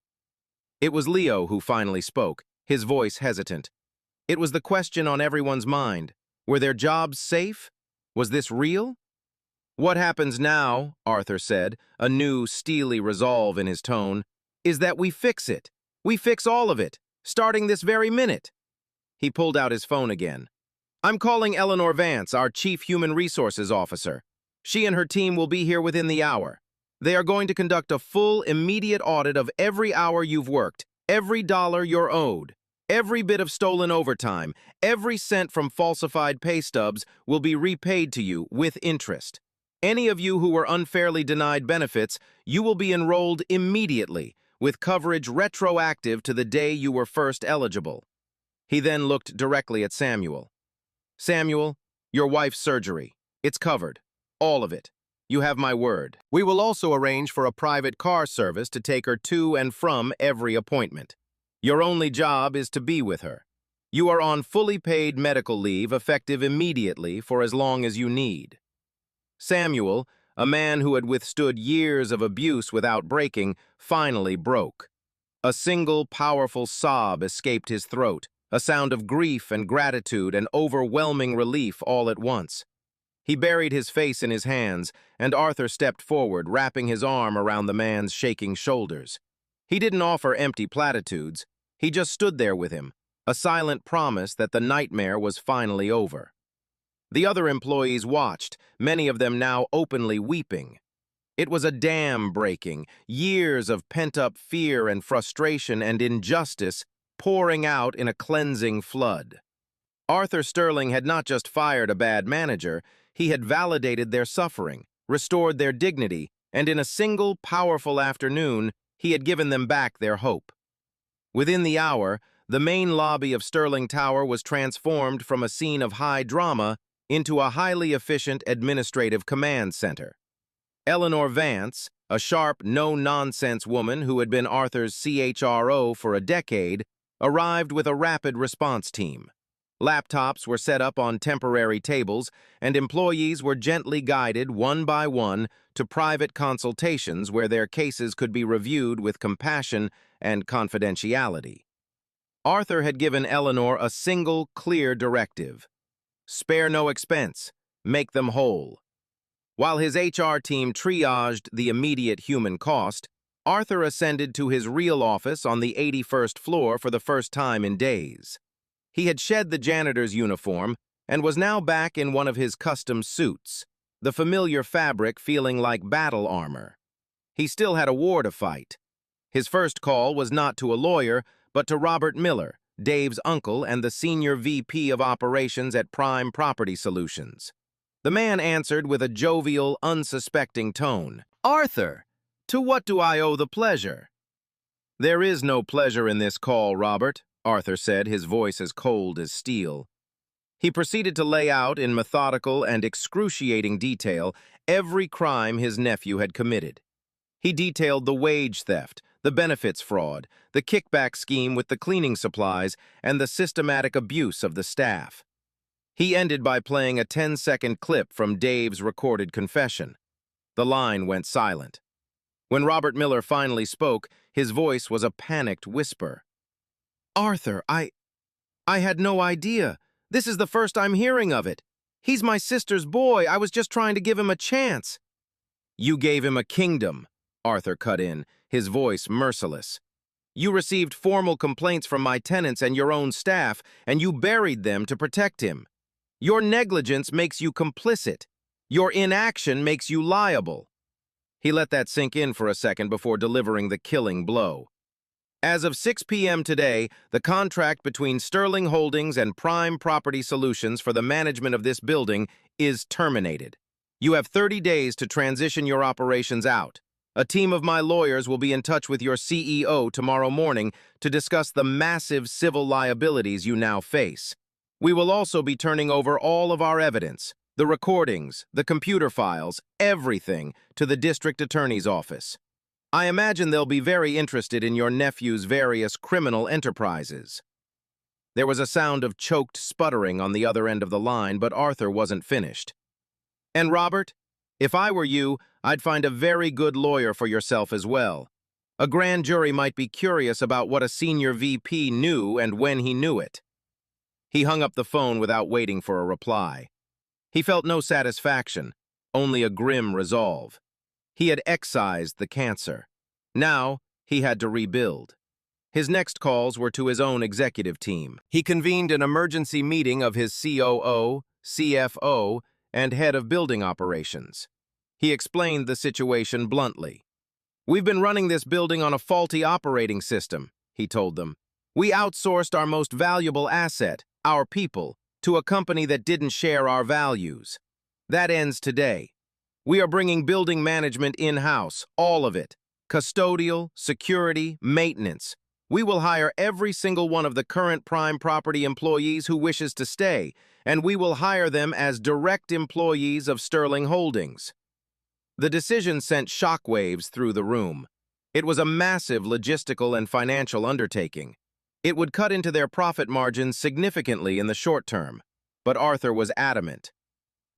It was Leo who finally spoke, his voice hesitant. It was the question on everyone's mind. Were their jobs safe? Was this real? "What happens now," Arthur said, a new, steely resolve in his tone, "is that we fix it. We fix all of it, starting this very minute." He pulled out his phone again. "I'm calling Eleanor Vance, our Chief Human Resources Officer. She and her team will be here within the hour. They are going to conduct a full, immediate audit of every hour you've worked, every dollar you're owed. Every bit of stolen overtime, every cent from falsified pay stubs will be repaid to you with interest. Any of you who were unfairly denied benefits, you will be enrolled immediately, with coverage retroactive to the day you were first eligible." He then looked directly at Samuel. "Samuel, your wife's surgery. It's covered. All of it. You have my word. We will also arrange for a private car service to take her to and from every appointment. Your only job is to be with her. You are on fully paid medical leave effective immediately for as long as you need." Samuel, a man who had withstood years of abuse without breaking, finally broke. A single powerful sob escaped his throat, a sound of grief and gratitude and overwhelming relief all at once. He buried his face in his hands, and Arthur stepped forward, wrapping his arm around the man's shaking shoulders. He didn't offer empty platitudes. He just stood there with him, a silent promise that the nightmare was finally over. The other employees watched, many of them now openly weeping. It was a dam breaking, years of pent-up fear and frustration and injustice pouring out in a cleansing flood. Arthur Sterling had not just fired a bad manager, he had validated their suffering, restored their dignity, and in a single powerful afternoon, he had given them back their hope. Within the hour, the main lobby of Sterling Tower was transformed from a scene of high drama into a highly efficient administrative command center. Eleanor Vance, a sharp, no-nonsense woman who had been Arthur's CHRO for a decade, arrived with a rapid response team. Laptops were set up on temporary tables, and employees were gently guided one by one to private consultations where their cases could be reviewed with compassion and confidentiality. Arthur had given Eleanor a single, clear directive: spare no expense, make them whole. While his HR team triaged the immediate human cost, Arthur ascended to his real office on the 81st floor for the first time in days. He had shed the janitor's uniform and was now back in one of his custom suits, the familiar fabric feeling like battle armor. He still had a war to fight. His first call was not to a lawyer, but to Robert Miller, Dave's uncle and the senior VP of operations at Prime Property Solutions. The man answered with a jovial, unsuspecting tone. "Arthur, to what do I owe the pleasure?" "There is no pleasure in this call, Robert," Arthur said, his voice as cold as steel. He proceeded to lay out in methodical and excruciating detail every crime his nephew had committed. He detailed the wage theft, the benefits fraud, the kickback scheme with the cleaning supplies, and the systematic abuse of the staff. He ended by playing a 10-second clip from Dave's recorded confession. The line went silent. When Robert Miller finally spoke, his voice was a panicked whisper. "Arthur, I had no idea. This is the first I'm hearing of it. He's my sister's boy. I was just trying to give him a chance." "You gave him a kingdom," Arthur cut in, his voice merciless. "You received formal complaints from my tenants and your own staff, and you buried them to protect him. Your negligence makes you complicit. Your inaction makes you liable." He let that sink in for a second before delivering the killing blow. "As of 6 p.m. today, the contract between Sterling Holdings and Prime Property Solutions for the management of this building is terminated. You have 30 days to transition your operations out. A team of my lawyers will be in touch with your CEO tomorrow morning to discuss the massive civil liabilities you now face. We will also be turning over all of our evidence, the recordings, the computer files, everything, to the district attorney's office. I imagine they'll be very interested in your nephew's various criminal enterprises." There was a sound of choked sputtering on the other end of the line, but Arthur wasn't finished. "And Robert, if I were you, I'd find a very good lawyer for yourself as well. A grand jury might be curious about what a senior VP knew and when he knew it." He hung up the phone without waiting for a reply. He felt no satisfaction, only a grim resolve. He had excised the cancer. Now, he had to rebuild. His next calls were to his own executive team. He convened an emergency meeting of his COO, CFO, and head of building operations. He explained the situation bluntly. "We've been running this building on a faulty operating system," he told them. "We outsourced our most valuable asset, our people, to a company that didn't share our values. That ends today. We are bringing building management in-house, all of it. Custodial, security, maintenance. We will hire every single one of the current Prime Property employees who wishes to stay, and we will hire them as direct employees of Sterling Holdings." The decision sent shockwaves through the room. It was a massive logistical and financial undertaking. It would cut into their profit margins significantly in the short term. But Arthur was adamant.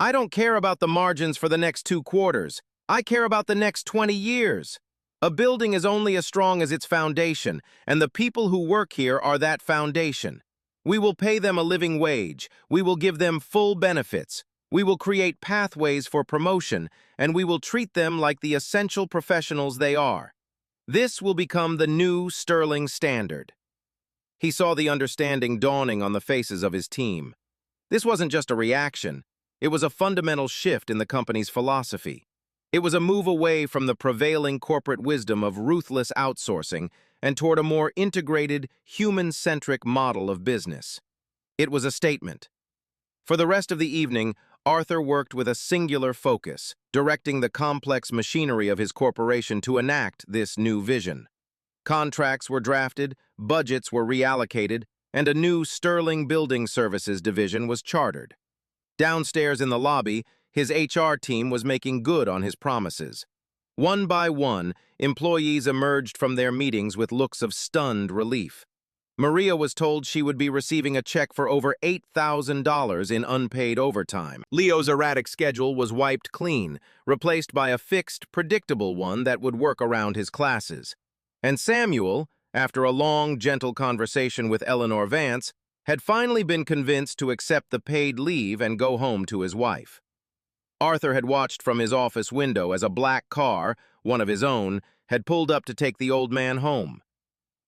"I don't care about the margins for the next 2 quarters. I care about the next 20 years. A building is only as strong as its foundation, and the people who work here are that foundation. We will pay them a living wage. We will give them full benefits. We will create pathways for promotion, and we will treat them like the essential professionals they are. This will become the new Sterling standard." He saw the understanding dawning on the faces of his team. This wasn't just a reaction. It was a fundamental shift in the company's philosophy. It was a move away from the prevailing corporate wisdom of ruthless outsourcing and toward a more integrated, human-centric model of business. It was a statement. For the rest of the evening, Arthur worked with a singular focus, directing the complex machinery of his corporation to enact this new vision. Contracts were drafted, budgets were reallocated, and a new Sterling Building Services division was chartered. Downstairs in the lobby, his HR team was making good on his promises. One by one, employees emerged from their meetings with looks of stunned relief. Maria was told she would be receiving a check for over $8,000 in unpaid overtime. Leo's erratic schedule was wiped clean, replaced by a fixed, predictable one that would work around his classes. And Samuel, after a long, gentle conversation with Eleanor Vance, had finally been convinced to accept the paid leave and go home to his wife. Arthur had watched from his office window as a black car, one of his own, had pulled up to take the old man home.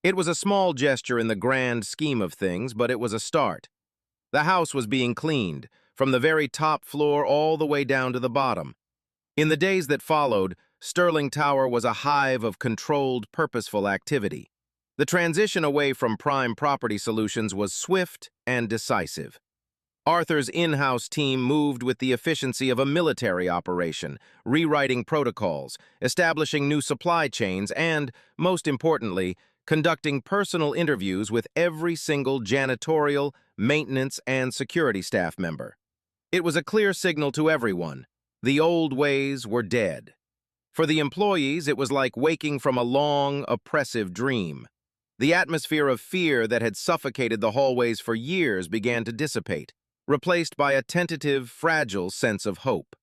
It was a small gesture in the grand scheme of things, but it was a start. The house was being cleaned, from the very top floor all the way down to the bottom. In the days that followed, Sterling Tower was a hive of controlled, purposeful activity. The transition away from prime property solutions was swift and decisive. Arthur's in-house team moved with the efficiency of a military operation, rewriting protocols, establishing new supply chains, and, most importantly, conducting personal interviews with every single janitorial, maintenance, and security staff member. It was a clear signal to everyone. The old ways were dead. For the employees, it was like waking from a long, oppressive dream. The atmosphere of fear that had suffocated the hallways for years began to dissipate, replaced by a tentative, fragile sense of hope.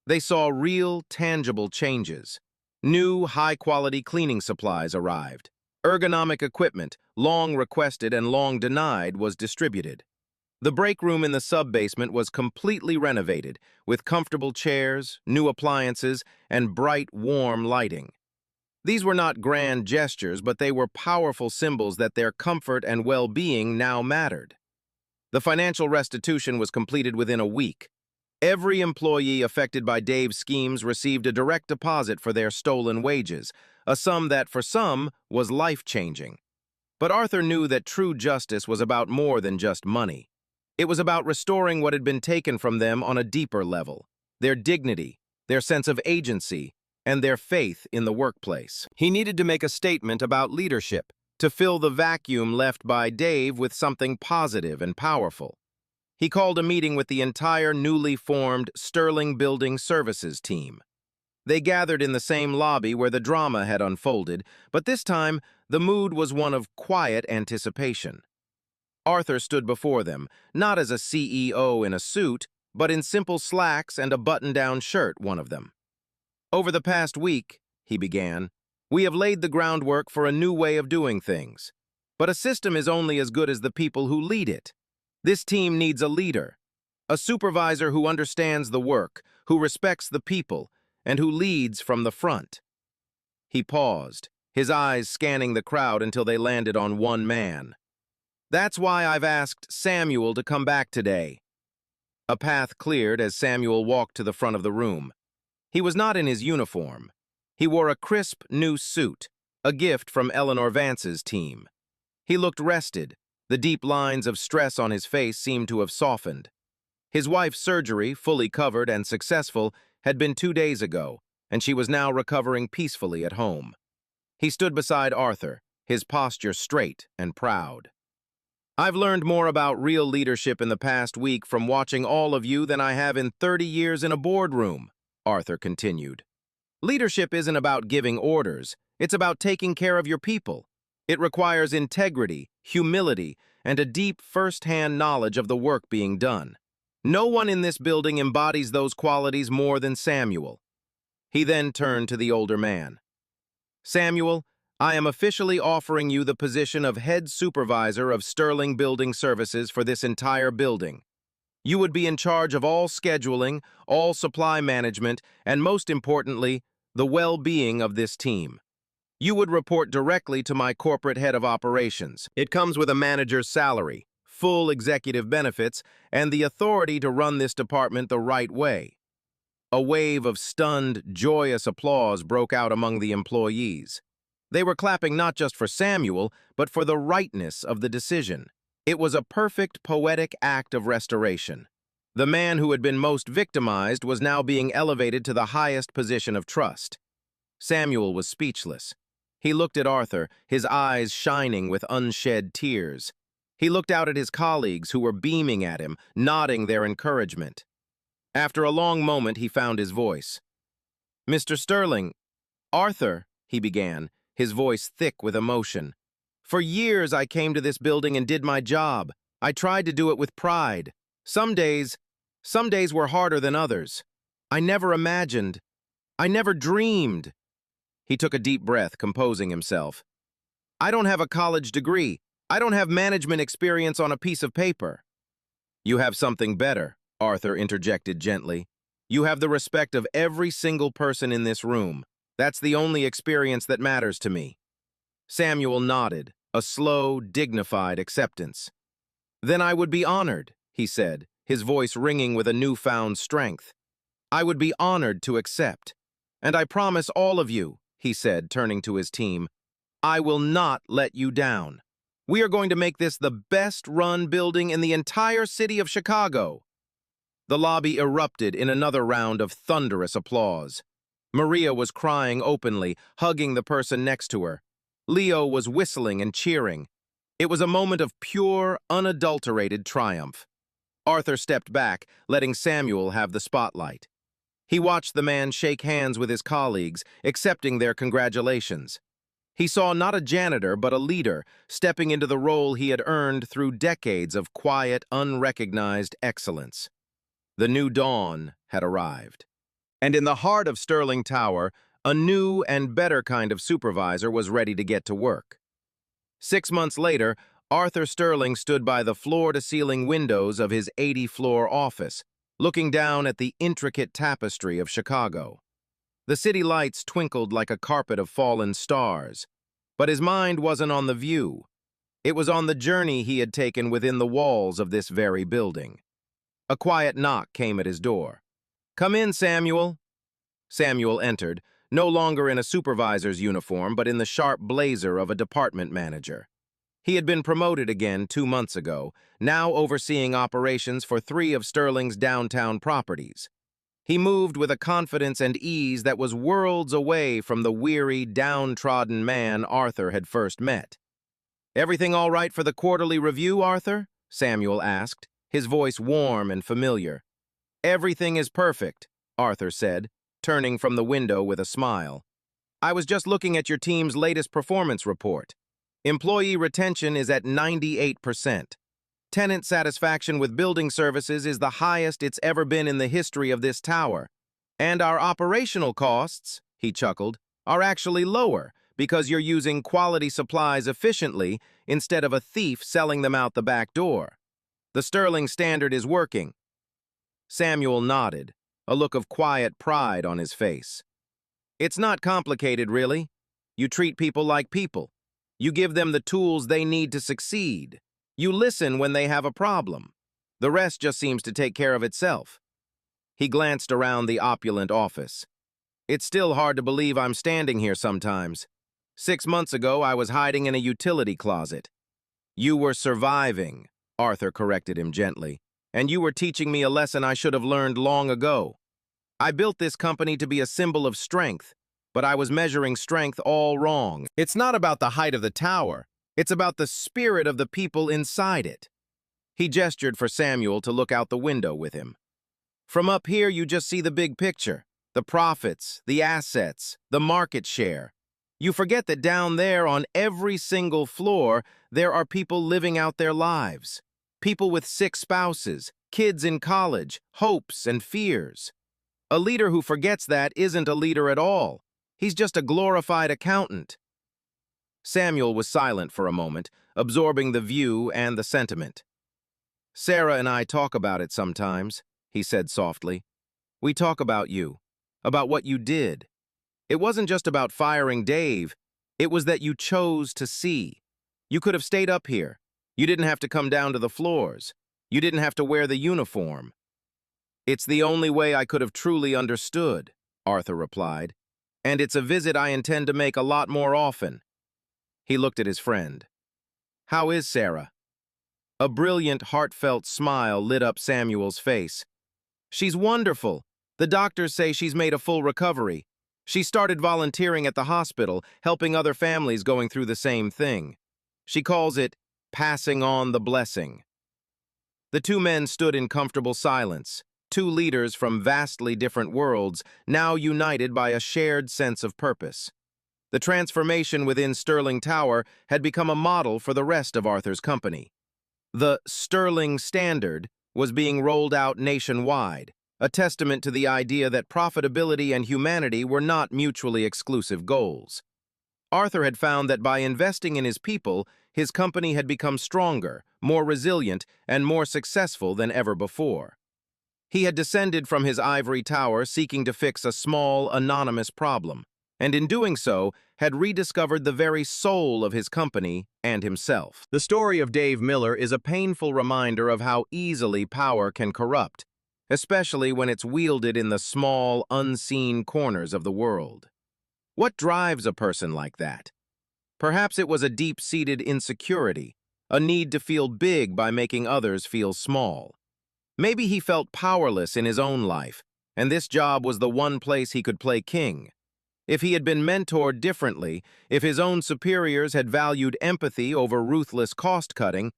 They saw real, tangible changes. New, high-quality cleaning supplies arrived. Ergonomic equipment, long requested and long denied, was distributed. The break room in the sub-basement was completely renovated, with comfortable chairs, new appliances, and bright, warm lighting. These were not grand gestures, but they were powerful symbols that their comfort and well-being now mattered. The financial restitution was completed within a week. Every employee affected by Dave's schemes received a direct deposit for their stolen wages, a sum that, for some, was life-changing. But Arthur knew that true justice was about more than just money. It was about restoring what had been taken from them on a deeper level: their dignity, their sense of agency, and their faith in the workplace. He needed to make a statement about leadership, to fill the vacuum left by Dave with something positive and powerful. He called a meeting with the entire newly formed Sterling Building Services team. They gathered in the same lobby where the drama had unfolded, but this time the mood was one of quiet anticipation. Arthur stood before them, not as a CEO in a suit, but in simple slacks and a button-down shirt, one of them. "Over the past week," he began, "we have laid the groundwork for a new way of doing things. But a system is only as good as the people who lead it. This team needs a leader, a supervisor who understands the work, who respects the people, and who leads from the front." He paused, his eyes scanning the crowd until they landed on one man. "That's why I've asked Samuel to come back today." A path cleared as Samuel walked to the front of the room. He was not in his uniform. He wore a crisp, new suit, a gift from Eleanor Vance's team. He looked rested. The deep lines of stress on his face seemed to have softened. His wife's surgery, fully covered and successful, had been 2 days ago, and she was now recovering peacefully at home. He stood beside Arthur, his posture straight and proud. "I've learned more about real leadership in the past week from watching all of you than I have in 30 years in a boardroom," Arthur continued. "Leadership isn't about giving orders. It's about taking care of your people. It requires integrity, humility, and a deep first-hand knowledge of the work being done. No one in this building embodies those qualities more than Samuel." He then turned to the older man. "Samuel, I am officially offering you the position of head supervisor of Sterling Building Services for this entire building. You would be in charge of all scheduling, all supply management, and most importantly, the well-being of this team. You would report directly to my corporate head of operations. It comes with a manager's salary, full executive benefits, and the authority to run this department the right way." A wave of stunned, joyous applause broke out among the employees. They were clapping not just for Samuel, but for the rightness of the decision. It was a perfect, poetic act of restoration. The man who had been most victimized was now being elevated to the highest position of trust. Samuel was speechless. He looked at Arthur, his eyes shining with unshed tears. He looked out at his colleagues who were beaming at him, nodding their encouragement. After a long moment, he found his voice. "Mr. Sterling, Arthur," he began, his voice thick with emotion. "For years I came to this building and did my job. I tried to do it with pride. Some days were harder than others. I never imagined. I never dreamed." He took a deep breath, composing himself. "I don't have a college degree. I don't have management experience on a piece of paper." "You have something better," Arthur interjected gently. "You have the respect of every single person in this room. That's the only experience that matters to me." Samuel nodded, a slow, dignified acceptance. "Then I would be honored," he said, his voice ringing with a newfound strength. "I would be honored to accept. And I promise all of you," he said, turning to his team, I will not let you down. We are going to make this the best-run building in the entire city of Chicago." The lobby erupted in another round of thunderous applause. Maria was crying openly, hugging the person next to her. Leo was whistling and cheering. It was a moment of pure, unadulterated triumph. Arthur stepped back, letting Samuel have the spotlight. He watched the man shake hands with his colleagues, accepting their congratulations. He saw not a janitor, but a leader, stepping into the role he had earned through decades of quiet, unrecognized excellence. The new dawn had arrived. And in the heart of Sterling Tower, a new and better kind of supervisor was ready to get to work. 6 months later, Arthur Sterling stood by the floor-to-ceiling windows of his 80-floor office, looking down at the intricate tapestry of Chicago. The city lights twinkled like a carpet of fallen stars, but his mind wasn't on the view. It was on the journey he had taken within the walls of this very building. A quiet knock came at his door. "Come in, Samuel." Samuel entered, no longer in a supervisor's uniform, but in the sharp blazer of a department manager. He had been promoted again 2 months ago, now overseeing operations for 3 of Sterling's downtown properties. He moved with a confidence and ease that was worlds away from the weary, downtrodden man Arthur had first met. "Everything all right for the quarterly review, Arthur?" Samuel asked, his voice warm and familiar. "Everything is perfect," Arthur said, turning from the window with a smile. "I was just looking at your team's latest performance report. Employee retention is at 98%. Tenant satisfaction with building services is the highest it's ever been in the history of this tower. And our operational costs," he chuckled, "are actually lower because you're using quality supplies efficiently instead of a thief selling them out the back door. The Sterling standard is working." Samuel nodded, a look of quiet pride on his face. "It's not complicated, really. You treat people like people. You give them the tools they need to succeed. You listen when they have a problem. The rest just seems to take care of itself." He glanced around the opulent office. "It's still hard to believe I'm standing here sometimes. 6 months ago, I was hiding in a utility closet." "You were surviving," Arthur corrected him gently, "and you were teaching me a lesson I should have learned long ago. I built this company to be a symbol of strength, but I was measuring strength all wrong. It's not about the height of the tower. It's about the spirit of the people inside it." He gestured for Samuel to look out the window with him. "From up here, you just see the big picture, the profits, the assets, the market share. You forget that down there on every single floor, there are people living out their lives. People with sick spouses, kids in college, hopes and fears. A leader who forgets that isn't a leader at all. He's just a glorified accountant." Samuel was silent for a moment, absorbing the view and the sentiment. "Sarah and I talk about it sometimes," he said softly. "We talk about you, about what you did. It wasn't just about firing Dave. It was that you chose to see. You could have stayed up here. You didn't have to come down to the floors. You didn't have to wear the uniform." "It's the only way I could have truly understood," Arthur replied. "And it's a visit I intend to make a lot more often." He looked at his friend. "How is Sarah?" A brilliant, heartfelt smile lit up Samuel's face. "She's wonderful. The doctors say she's made a full recovery. She started volunteering at the hospital, helping other families going through the same thing. She calls it passing on the blessing." The 2 men stood in comfortable silence, 2 leaders from vastly different worlds, now united by a shared sense of purpose. The transformation within Sterling Tower had become a model for the rest of Arthur's company. The Sterling Standard was being rolled out nationwide, a testament to the idea that profitability and humanity were not mutually exclusive goals. Arthur had found that by investing in his people, his company had become stronger, more resilient, and more successful than ever before. He had descended from his ivory tower seeking to fix a small, anonymous problem, and in doing so, had rediscovered the very soul of his company and himself. The story of Dave Miller is a painful reminder of how easily power can corrupt, especially when it's wielded in the small, unseen corners of the world. What drives a person like that? Perhaps it was a deep-seated insecurity, a need to feel big by making others feel small. Maybe he felt powerless in his own life, and this job was the one place he could play king. If he had been mentored differently, if his own superiors had valued empathy over ruthless cost-cutting,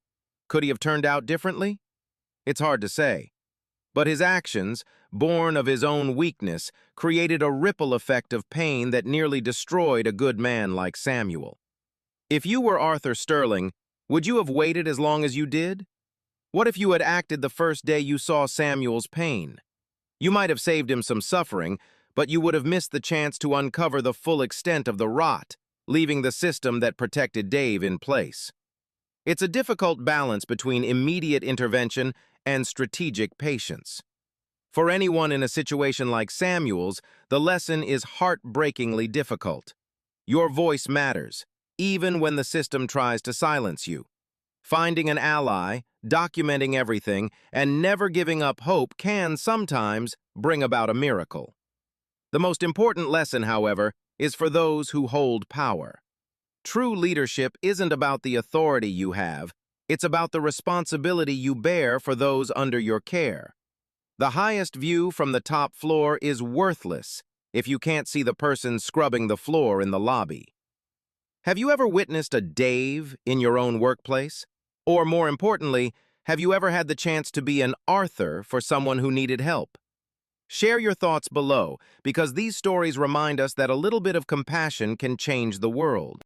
could he have turned out differently? It's hard to say. But his actions, born of his own weakness, created a ripple effect of pain that nearly destroyed a good man like Samuel. If you were Arthur Sterling, would you have waited as long as you did? What if you had acted the first day you saw Samuel's pain? You might have saved him some suffering, but you would have missed the chance to uncover the full extent of the rot, leaving the system that protected Dave in place. It's a difficult balance between immediate intervention and strategic patience. For anyone in a situation like Samuel's, the lesson is heartbreakingly difficult. Your voice matters, even when the system tries to silence you. Finding an ally, documenting everything, and never giving up hope can sometimes bring about a miracle. The most important lesson, however, is for those who hold power. True leadership isn't about the authority you have, it's about the responsibility you bear for those under your care. The highest view from the top floor is worthless if you can't see the person scrubbing the floor in the lobby. Have you ever witnessed a Dave in your own workplace? Or more importantly, have you ever had the chance to be an Arthur for someone who needed help? Share your thoughts below, because these stories remind us that a little bit of compassion can change the world.